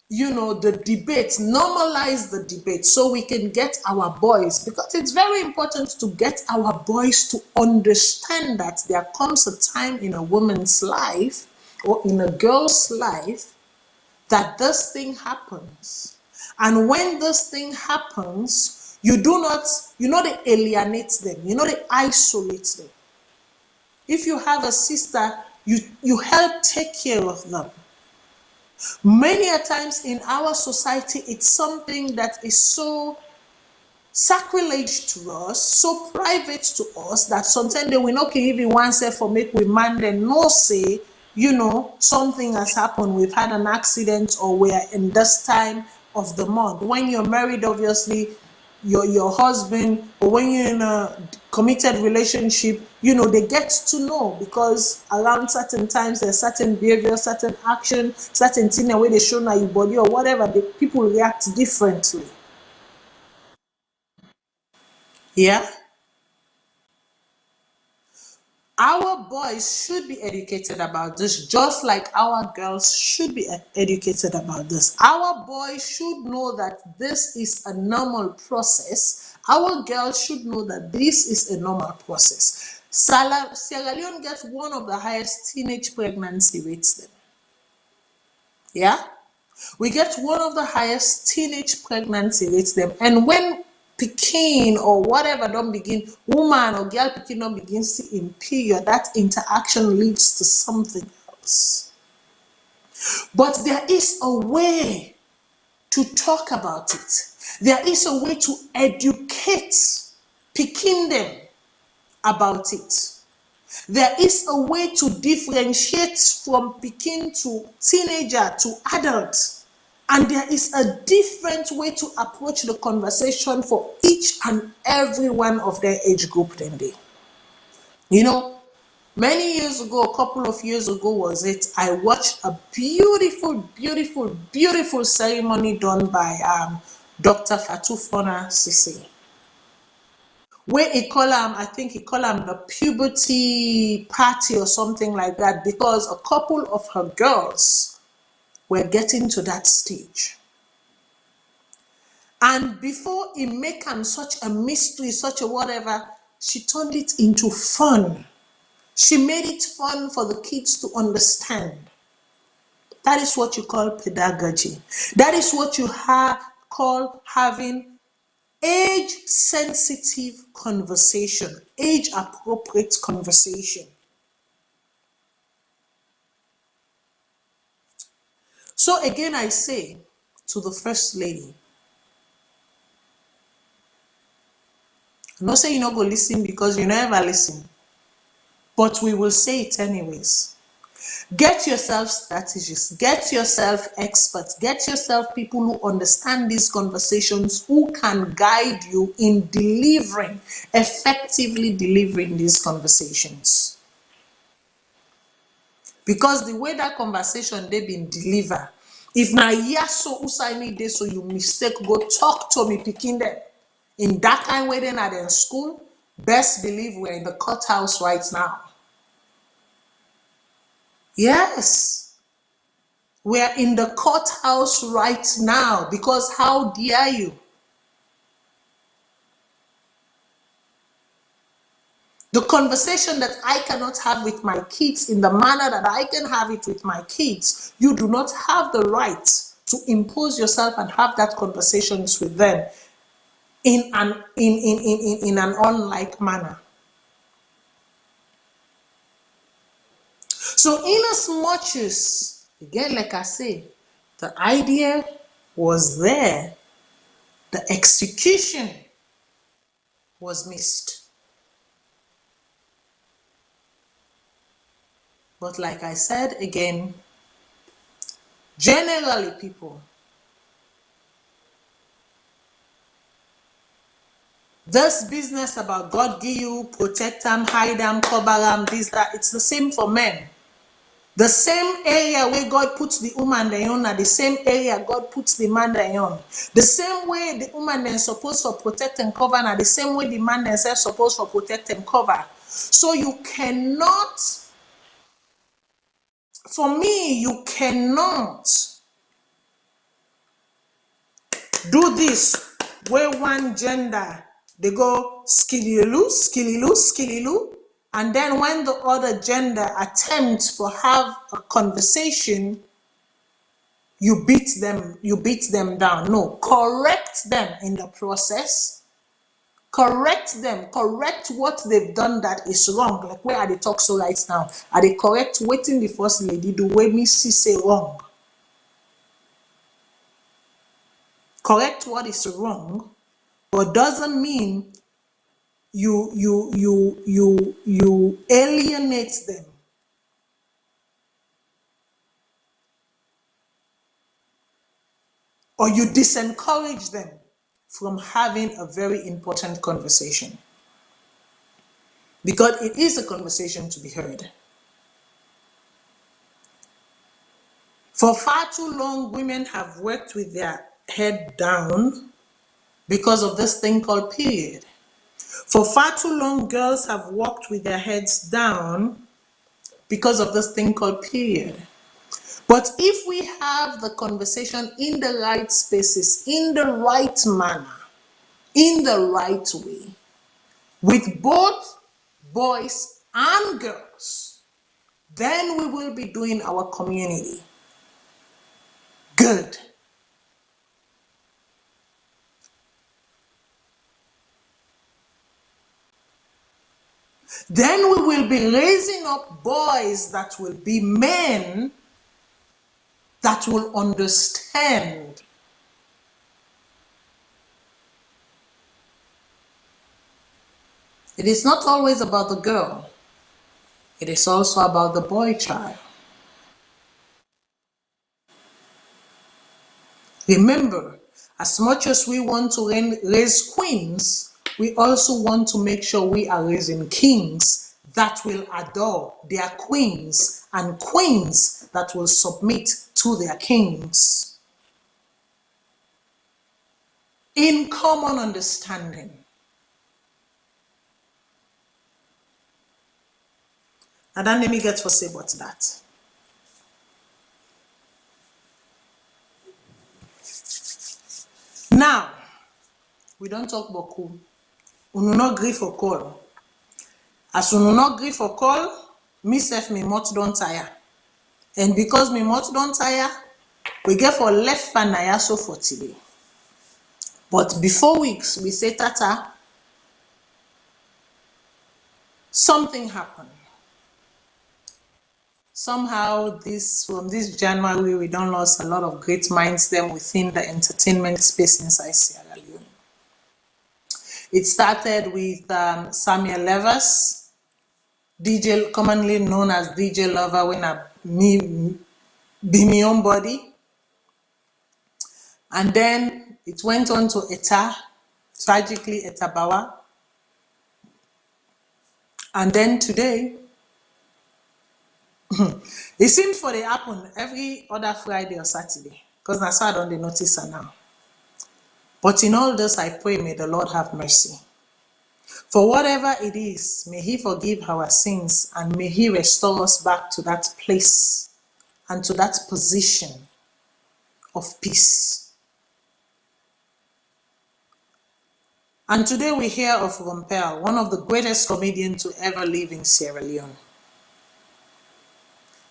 the debate, normalize the debate so we can get our boys, because it's very important to get our boys to understand that there comes a time in a woman's life or in a girl's life that this thing happens. And when this thing happens, you not alienate them, they isolate them. If you have a sister, you help take care of them. Many a times in our society, it's something that is so sacrilege to us, so private to us, that sometimes they will not even want to say for make we man then no say, something has happened, we've had an accident, or we are in this time of the month. When you're married, obviously, your husband, or when you're in a committed relationship, they get to know, because around certain times there's certain behavior, certain action, certain thing, the way they show now your body or whatever, the people react differently. Yeah. Our boys should be educated about this, just like our girls should be educated about this. Our boys should know that this is a normal process. Our girls should know that this is a normal process. Sierra Leone gets one of the highest teenage pregnancy rates then. Yeah? We get one of the highest teenage pregnancy rates them. And when Pekin or whatever don't begin, woman or girl Pekin don't begin see in period, that interaction leads to something else. But there is a way to talk about it. There is a way to educate Pekin them about it. There is a way to differentiate from Pekin to teenager to adult. And there is a different way to approach the conversation for each and every one of their age group then they. Many years ago, a couple of years ago was it, I watched a beautiful, beautiful, beautiful ceremony done by Dr. Fatufona Sisi. Where he call I think he call the puberty party or something like that, because a couple of her girls were getting to that stage. And before he make them such a mystery, such a whatever, she turned it into fun. She made it fun for the kids to understand. That is what you call pedagogy. That is what you call having age-sensitive conversation, age-appropriate conversation. So again, I say to the First Lady, I'm not saying you not go listen because you never listen, but we will say it anyways. Get yourself strategists, get yourself experts, get yourself people who understand these conversations, who can guide you in effectively delivering these conversations. Because the way that conversation they've been delivered, if na yes so usaini dey so you mistake, go talk to me picking them. In that kind way then at in school, best believe we're in the courthouse right now. Yes, we're in the courthouse right now, because how dare you? The conversation that I cannot have with my kids in the manner that I can have it with my kids, you do not have the right to impose yourself and have that conversations with them in an unlike manner. So in as much as, again, like I say, the idea was there, the execution was missed. But like I said again, generally people, this business about God give you, protect them, hide them, cover them, this, that, it's the same for men. The same area where God puts the woman on, the same area God puts the man on. The same way the woman is supposed to protect and cover, and the same way the man is supposed to protect and cover. So you cannot, for me, you cannot do this where one gender, they go skilly-loo, skilly-loo, skilly-loo, and then when the other gender attempts to have a conversation, you beat them down. No, correct them in the process. Correct them. Correct what they've done that is wrong. Like where are they talk so right now? Are they correct waiting the First Lady the way me see say wrong? Correct what is wrong, but doesn't mean you alienate them. Or you disencourage them from having a very important conversation. Because it is a conversation to be heard. For far too long, women have worked with their head down because of this thing called period. For far too long, girls have walked with their heads down because of this thing called period. But if we have the conversation in the right spaces, in the right manner, in the right way, with both boys and girls, then we will be doing our community good. Then we will be raising up boys that will be men that will understand. It is not always about the girl. It is also about the boy child. Remember, as much as we want to raise queens, we also want to make sure we are raising kings that will adore their queens and queens that will submit to their kings. In common understanding. And then let me get for say about that. Now, we don't talk beaucoup. Unu no gree for call. As unu no gree for call, me self me mouth don't tire. And because me mouth don't tire, we get for left fanaya so for today. But before weeks, we say tata, something happened. Somehow from this January, we don't lost a lot of great minds them within the entertainment space inside Sierra Leone. It started with Samuel Levers, DJ, commonly known as DJ Lover, when I be my own body. And then it went on to Eta, tragically Etabawa. And then today, it seems for the happen every other Friday or Saturday, because that's why I don't notice her now. But in all this, I pray, may the Lord have mercy. For whatever it is, may He forgive our sins and may He restore us back to that place and to that position of peace. And today we hear of Rompel, one of the greatest comedians to ever live in Sierra Leone.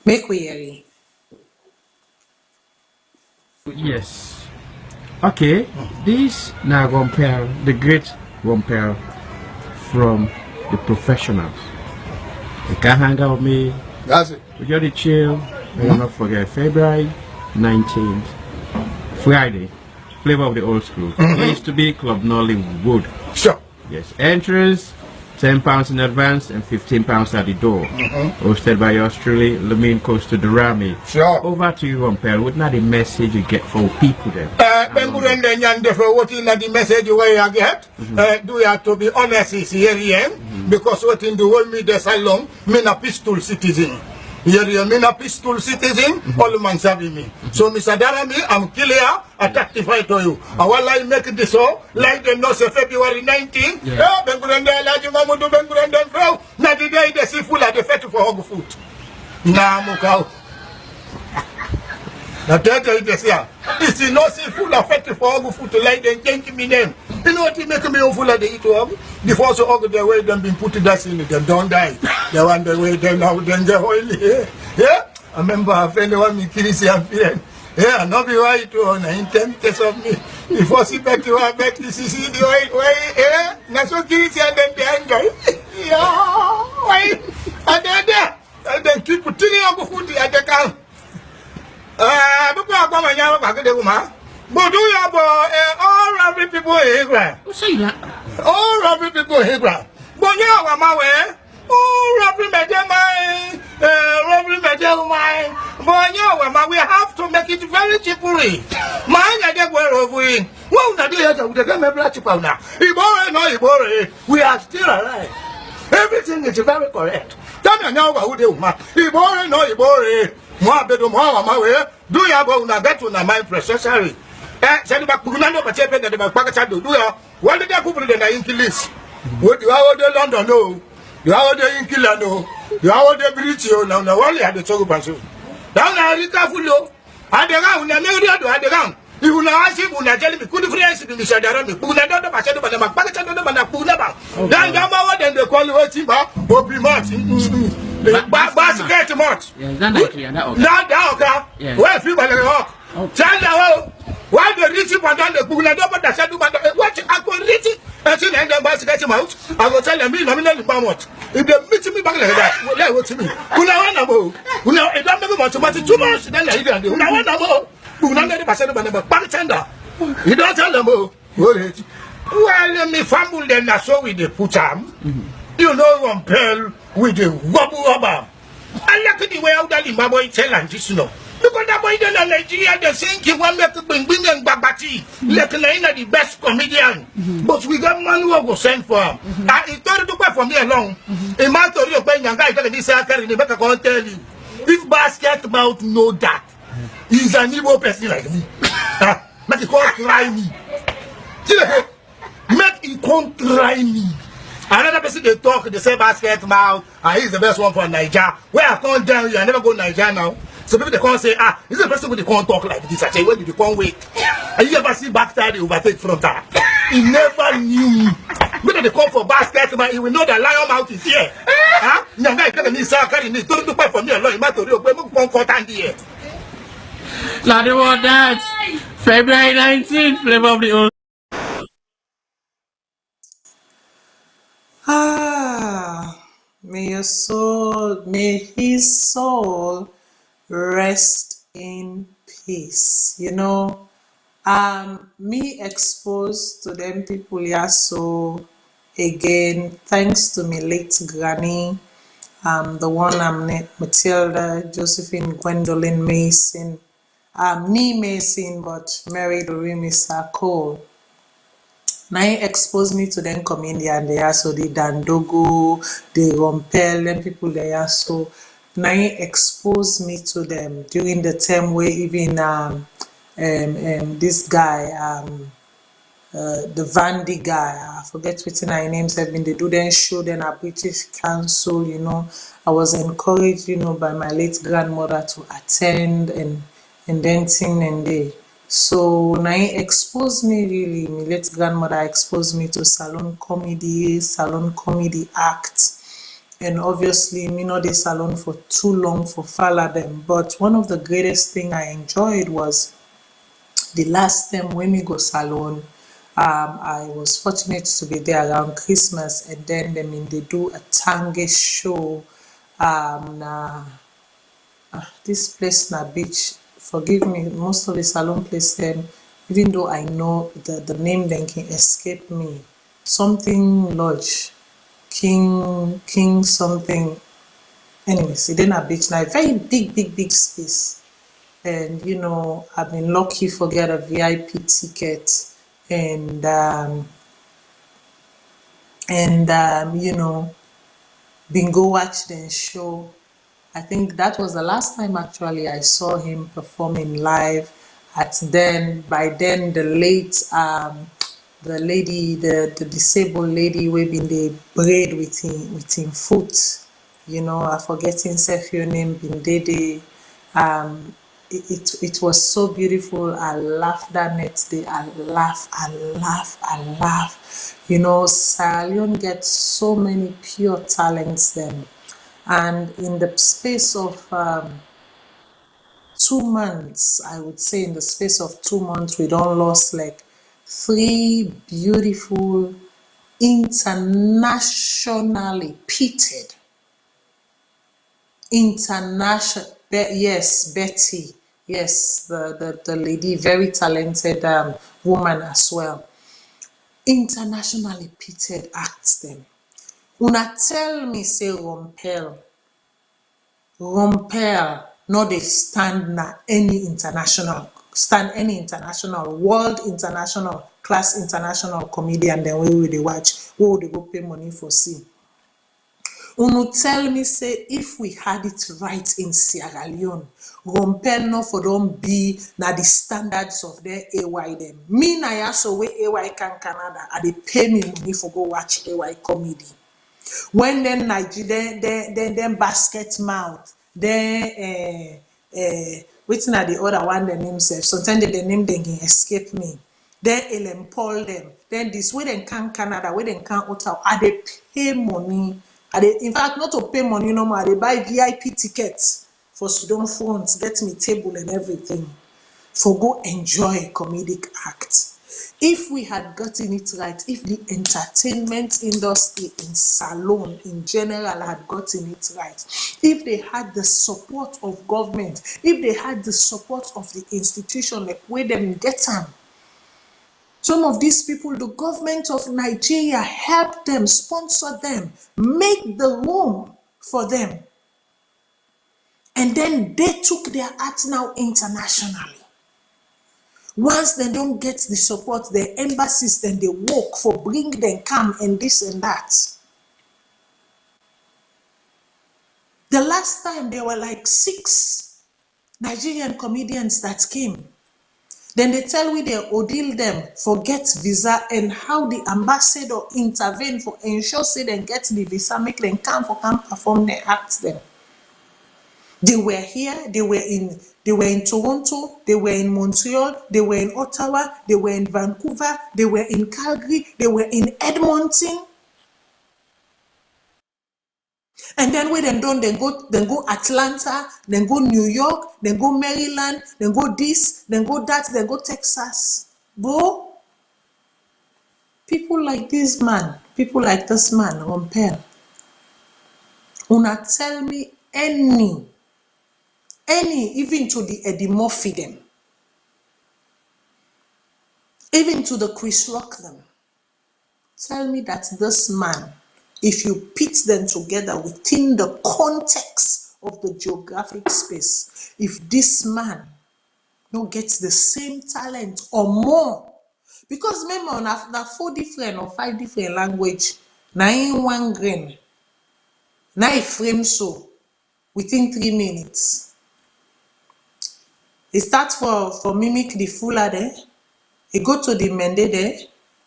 Make we hear it. Yes. Okay, this now Rompel, the great Rompel from the professionals. You can hang out with me. That's it. We got to chill. I will not forget February 19th, Friday. Flavor of the old school. It used to be Club Nollywood. Sure. Yes. Entrance, £10 in advance and £15 at the door. Hosted by yours truly, Lamine Costa Durami. Sure. Over to you, Rompel. What not the message you get for people then? What is the message you get? Do you have to be honest here? Because what in the world me the Salone, me a peaceful citizen. Here, me a peaceful citizen, all man sabi me. So, Mr. Darami, I'm clear, I testify to you. I will like make this so, like them know say February 19th. Yeah, Bengurenda, like you mamudu Bengurenda, bro. Now the day they see full of the fete for hog food. Nah, mukau. Now tell you this here. It's no see full of fete for hog food to like them change me name. You know what he make me full of the eat hog? Before so hog the way them been put that in it, them don't die. They want the way them now then get oily. Yeah? I remember a friend want me Christian friend. Yeah, not be right to on 10 case of me. Before she bet you are bet you see the way, yeah? That's what Christian then they enjoy. Yeah, why? And then keep putting on food at the camp. But do you have all robbery people in England? Who say that? All robbery people in England. But you know my way. Oh, robbery my. But you know we have to make it very cheaply. Mine I get where over in. Well, not the game of black people now. We are still alive. Everything is very correct. Tell me now what do ma. Ibore. More bedroom my way. Do you have to get to my processor? Send back Punano, but check that the Pakistan do. What did I put in the English? What do you the London know? You are the Inkila no. You are the British now. The one had the Chogopasu. Down there, you can't follow. At the round, the area to the round. You will ask him when I tell me, could friends in the Shadarami, Puna, the Pachado, but the Pakistan, and Puna. Then Gama, then the call you Timba, Bobby Martin. Basket Mart. Not down, where people walk. Tell why the rich people done the Puna, but the Shadow, what I call rich. And then the basket him out. I will tell them, nominally, Bamot. If they meet me back like that, well, they will to me. Una, it don't make much 2 months, then I can do. Una, Puna, the Pasado, bartender. You don't tell them, well, let me fumble them, so with the putam. You know, one pearl with the wobble. I like the way out that in my boy tell and just know. Because that boy in Nigeria, they think you want me to bring Babati, like the best comedian. But we got man who will send for him. And he told to quite for me alone. A man to you when young guy tell me say I carry the back I can't tell you. If basket mouth know that, he's an evil person like me. Make he can't try me. See the make he can't try me. Another person they talk, they say basket mouth, and he's the best one for Niger. Where I can't down you, I never go Niger now. So people they can't say, this is the person who they can't talk like this. I say, when did you can't wait? And you ever see backside they overtake frontal? He never knew. When they come for basket, man, he will know that lion mouth is here. Huh? Young guy telling me, sir, carry me. Don't do for me alone. You might do it. But come stand here. Lady what that? February 19th, flavor of the old. May his soul rest in peace. You know, me exposed to them people, yeah, so again, thanks to me late granny, the one Matilda, Josephine, Gwendolyn Mason, Nee Mason, but married Orimi Sako. Now he exposed me to them comedian they are so the Dandogo, the Rompel, them people they are so. Now he exposed me to them during the time where even this guy the Vandy guy, I forget which her names have been. They do then show then a British Council, you know. I was encouraged, you know, by my late grandmother to attend and then thing and day. So now it exposed me really, my late grandmother exposed me to Salone comedy act. And obviously me not the Salone for too long for follow them. But one of the greatest thing I enjoyed was the last time when we go Salone, I was fortunate to be there around Christmas, and then they do a tango show. This place na beach. Forgive me, most of the Salone place them, even though I know the name then can escape me. Something lodge, King something. Anyways, it then a beach now, a very big space. And you know, I've been lucky for get a VIP ticket, and you know, been go watch the show. I think that was the last time actually I saw him performing live. By then the late the lady, the disabled lady we been the braid with him foot. You know, I forgetting her name been Dede. It was so beautiful. I laughed that next day. I laugh. You know, Salone gets so many pure talents then. And in the space of 2 months, I would say in the space of 2 months, we don't lost like 3 beautiful, internationally pitted, yes, Betty, yes, the lady, very talented woman as well, internationally pitted acts them. Una tell me say Rompel no dey stand any international world international class international comedian dem wey we dey watch, wey we dey go pay money for see. Unu tell me say if we had it right in Sierra Leone, Rompel no for don be na the standards of their AY dem. Me na yaso wey AY can Canada, I dey pay me money for go watch AY comedy. When then Nigeria, then basket mouth, then waiting at the other one the name self. Sometimes the name then can escape me. Then Ellen Paul them. Then this way they can Canada, where they can Ottawa. I they pay money. In fact not to pay money no more. They buy VIP tickets for Sudan phones, get me table and everything. For go enjoy comedic act. If we had gotten it right, if the entertainment industry in Salone in general had gotten it right, if they had the support of government, if they had the support of the institution, like where them get them. Some of these people, the government of Nigeria helped them, sponsor them, make the room for them. And then they took their art now internationally. Once they don't get the support, the embassies then they work for bring them come and this and that. The last time there were like 6 Nigerian comedians that came. Then they tell we they ordeal them for get visa and how the ambassador intervene for ensure say they get the visa, make them come perform their acts them. They were here, they were in Toronto, they were in Montreal, they were in Ottawa, they were in Vancouver, they were in Calgary, they were in Edmonton. And then when they're done, then go Atlanta, then go New York, then go Maryland, then go this, then go that, then go Texas. Bro, people like this man, Rompel, una tell me any, even to the Eddie Murphy them, even to the Chris Rock them, tell me that this man, if you pit them together within the context of the geographic space, if this man no gets the same talent or more, because remember na 4 different or 5 different language, na in one grain, na a frame so within 3 minutes. He starts for mimic the Fula there, he go to the Mende there,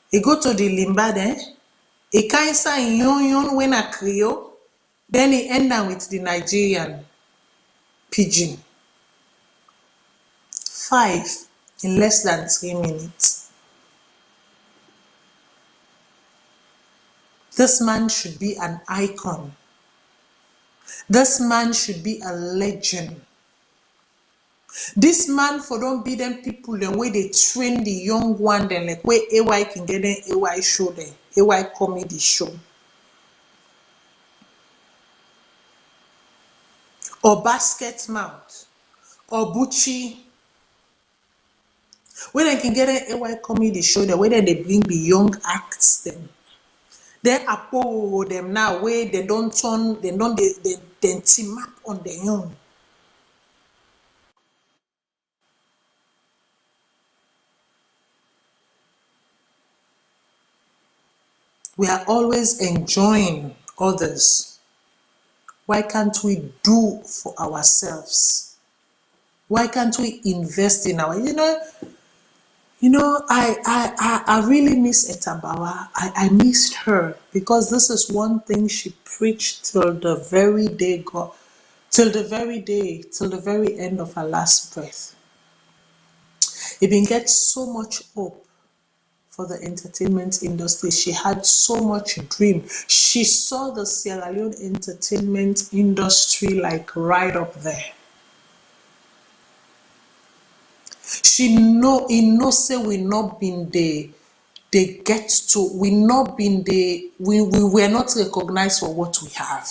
he go to the Limba there, he kaisa in yon when a Creole, then he end up with the Nigerian pidgin. 5 in less than 3 minutes. This man should be an icon. This man should be a legend. This man for don't be them people the way they train the young one, then like where AY can get an AY show there, AY comedy show. Or Basket Mouth, or Bucci. Where they can get an AY comedy show there, where they bring the young acts them. They apple them now where they don't turn, they team up on their own. We are always enjoying others. Why can't we do for ourselves? Why can't we invest in our, I really miss Etabawa. I missed her because this is one thing she preached till the very end of her last breath. It been get so much hope for the entertainment industry. She had so much dream. She saw the Sierra Leone entertainment industry like right up there. She know say we not been they get to, we not been we were not recognized for what we have.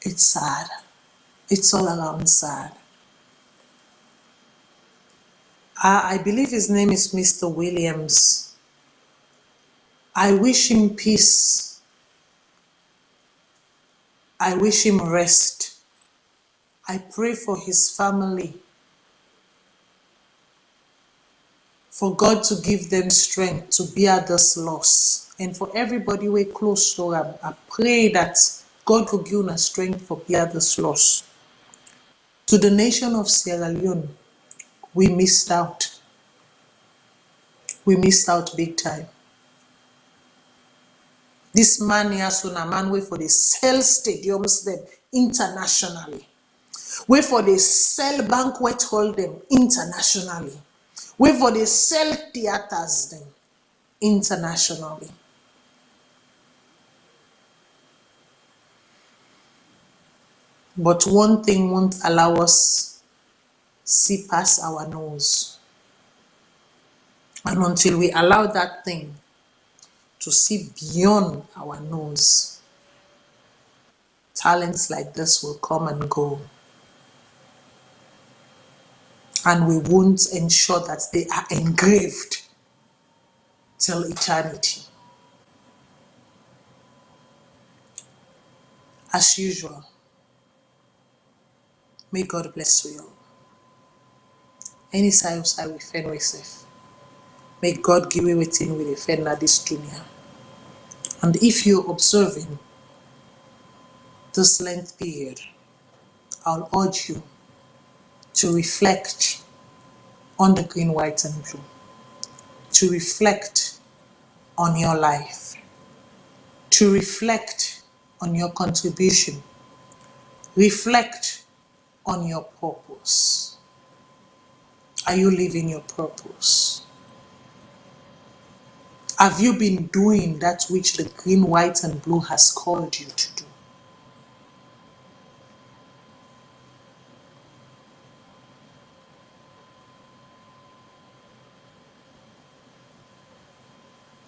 It's sad. It's all around sad. I believe his name is Mr. Williams. I wish him peace. I wish him rest. I pray for his family. For God to give them strength to bear this loss. And for everybody we're close to him, I pray that God will give us strength for bear this loss. To the nation of Sierra Leone, we missed out. We missed out big time. This man here, a man wait for the sell stadiums them internationally. Wait for the sell banquet hall them internationally. Wait for the sell theaters them internationally. But one thing won't allow us see past our nose. And until we allow that thing to see beyond our nose, talents like this will come and go. And we won't ensure that they are engraved till eternity. As usual, may God bless you all. Any side we fend with safe. May God give you within with a fend at this dunya. And if you're observing this length period, I'll urge you to reflect on the green, white, and blue, to reflect on your life, to reflect on your contribution, reflect on your purpose. Are you living your purpose? Have you been doing that which the green, white, and blue has called you to do?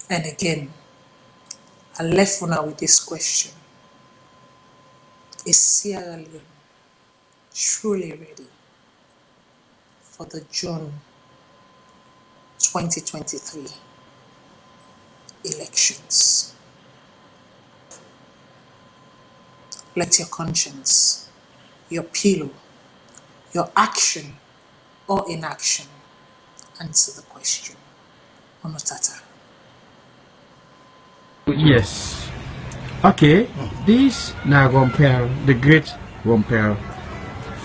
And again, I left for now with this question. Is Sierra Leone truly ready for the June 2023 elections? Let your conscience, your pillow, your action or inaction answer the question. Onotata. Yes. Okay. This now compare the great compare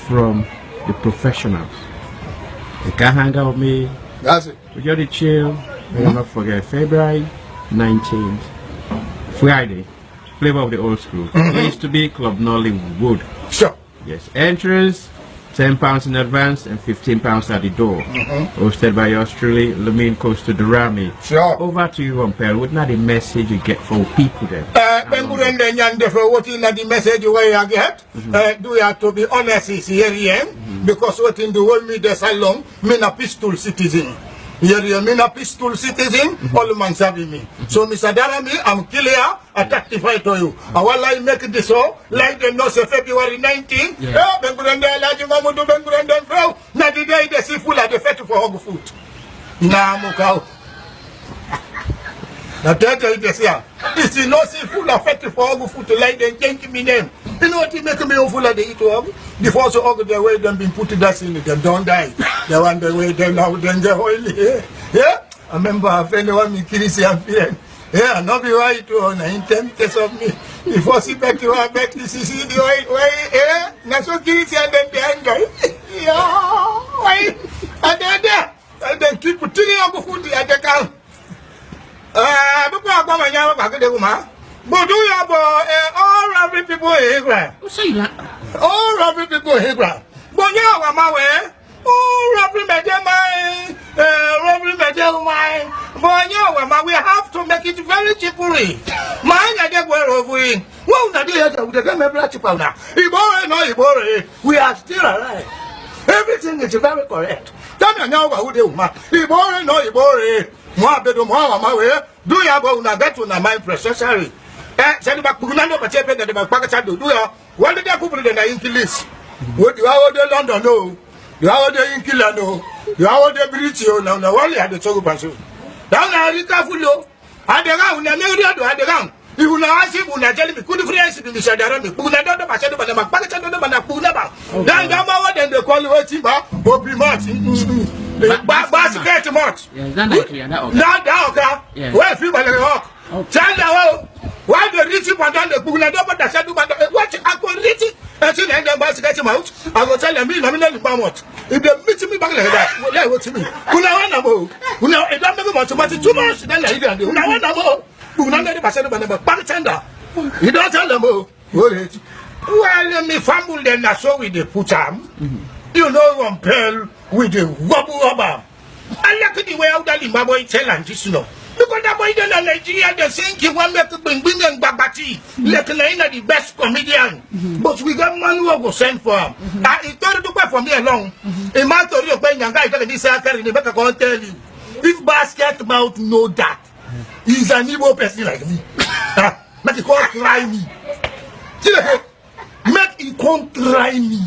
from the professionals. You can hang out with me. That's it. We got to chill. We'll not forget February 19th, Friday. Flavor of the old school. It used to be Club Nollywood. Sure. Yes. Entrance, £10 in advance and £15 at the door. Hosted by yours truly, Leone Coastal Durami. Sure. Over to you, Rumpel. What not the message you get for people then? What is the message where you get? Do you have to be honest here? Because what in the world me the Salone, me a peaceful citizen. Here, me a peaceful citizen, all man sabi me. So, Mr. Darami, I'm clear, I testify to you. I will like make this so, like them know say February 19th. Yeah, Bengrande, like you mamu do Bengrande, bro. Na the day they see full of the fete for hog food. Nah, mukau. Now tell you this here. It's no see full of fete for hog food to like them thank me name. You know what you make me full of the eat hog? Before so hog the way them been put that in them don't die. They want the way them now then get oily. Yeah? I remember a friend one me Christian friend. Yeah, not be right to on 10 case of me. Before she back to her back to see the way, yeah? Not so Christian then the anger. Yeah, why? And then keep putting on food at the count. But do you have all every people here? All every people here. But now I'm aware. Oh, Robin Medemai, Robin Medemai. But now we have to make it very cheaply. Mine, I get where of we. Well, Nadia, we can make black powder. Ibore, no Ibore. We are still alive. Everything is very correct. Tell me now who they want. Ibore, no Ibore. More bedroom, more my way. Do you have a get to my processor? Send back Punano, but check that the Pakistan do. What did I put in the English? What do I order London? No. You are the Inkila, no. You are the British, no. No, only had the Chogubasu. Down there, you can't follow. At the round, I never do at the round. You will not ask him, I tell me, couldn't friends in the Shadarami, Punada, but I said, but I'm back at the Punaba. Then Yamawa, then the quality Timba, will be much. Basket much. Not down, where people walk. Tell why the rich people done the Punada, but I said, what I could reach it. I think I get him out. I will tell them, I'm not about what. If they meet me back like that, well, they will to me. Who now, it don't make much, but 2 months, then I did. Who now, who not let the person of a bartender. You don't tell them, well, let me fumble them, I saw with the put arm. You know, one pearl with the wobble rubber. I like the way out that in my boy tell and just know. Because that boy in Nigeria, they think he want me to bring and Babati. Like the best comedian. But we got man who will send for him. He told to buy for me alone. A man told you when young guy got this circle in the back, I can't tell you. If basket mouth know that, he's an evil person like me. Make he can't try me. Make he can't try me.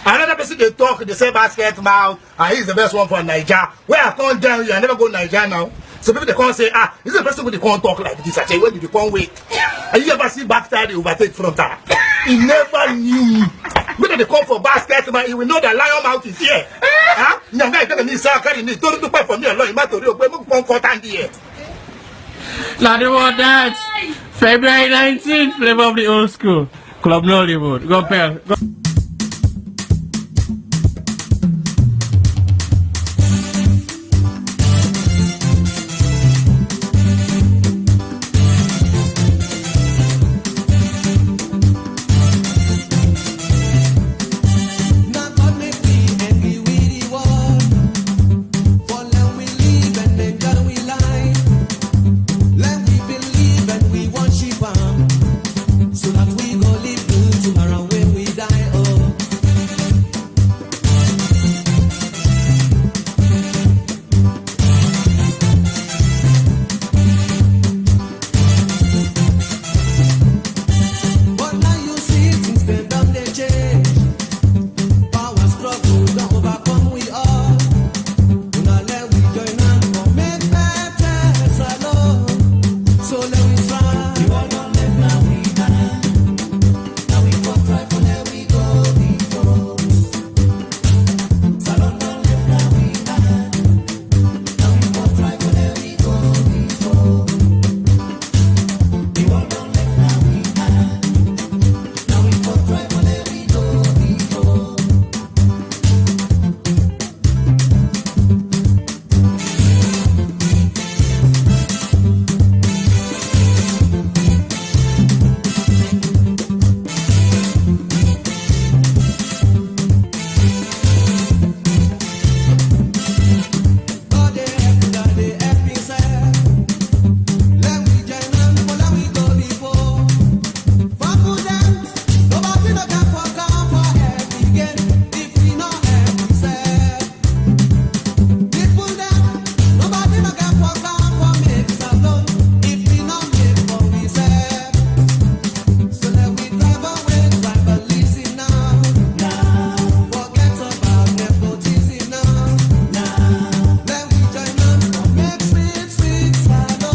Another person they talk, they say basket mouth, and he's the best one for Nigeria. Where I can't tell you, I never go to Nigeria now. So people they can't say, this is the person who they can't talk like this. I say, where did you can't wait? And you ever see backside they overtake front her? He never knew. When they call for basket, man, he will know that lion mouth is here. Young guy doesn't need soccer, he needs to pay for me alone. He might to real, but we can't cut here. Lord, what that? February 19th, Flavor of the Old School. Club Nollywood. Go Pell. Go.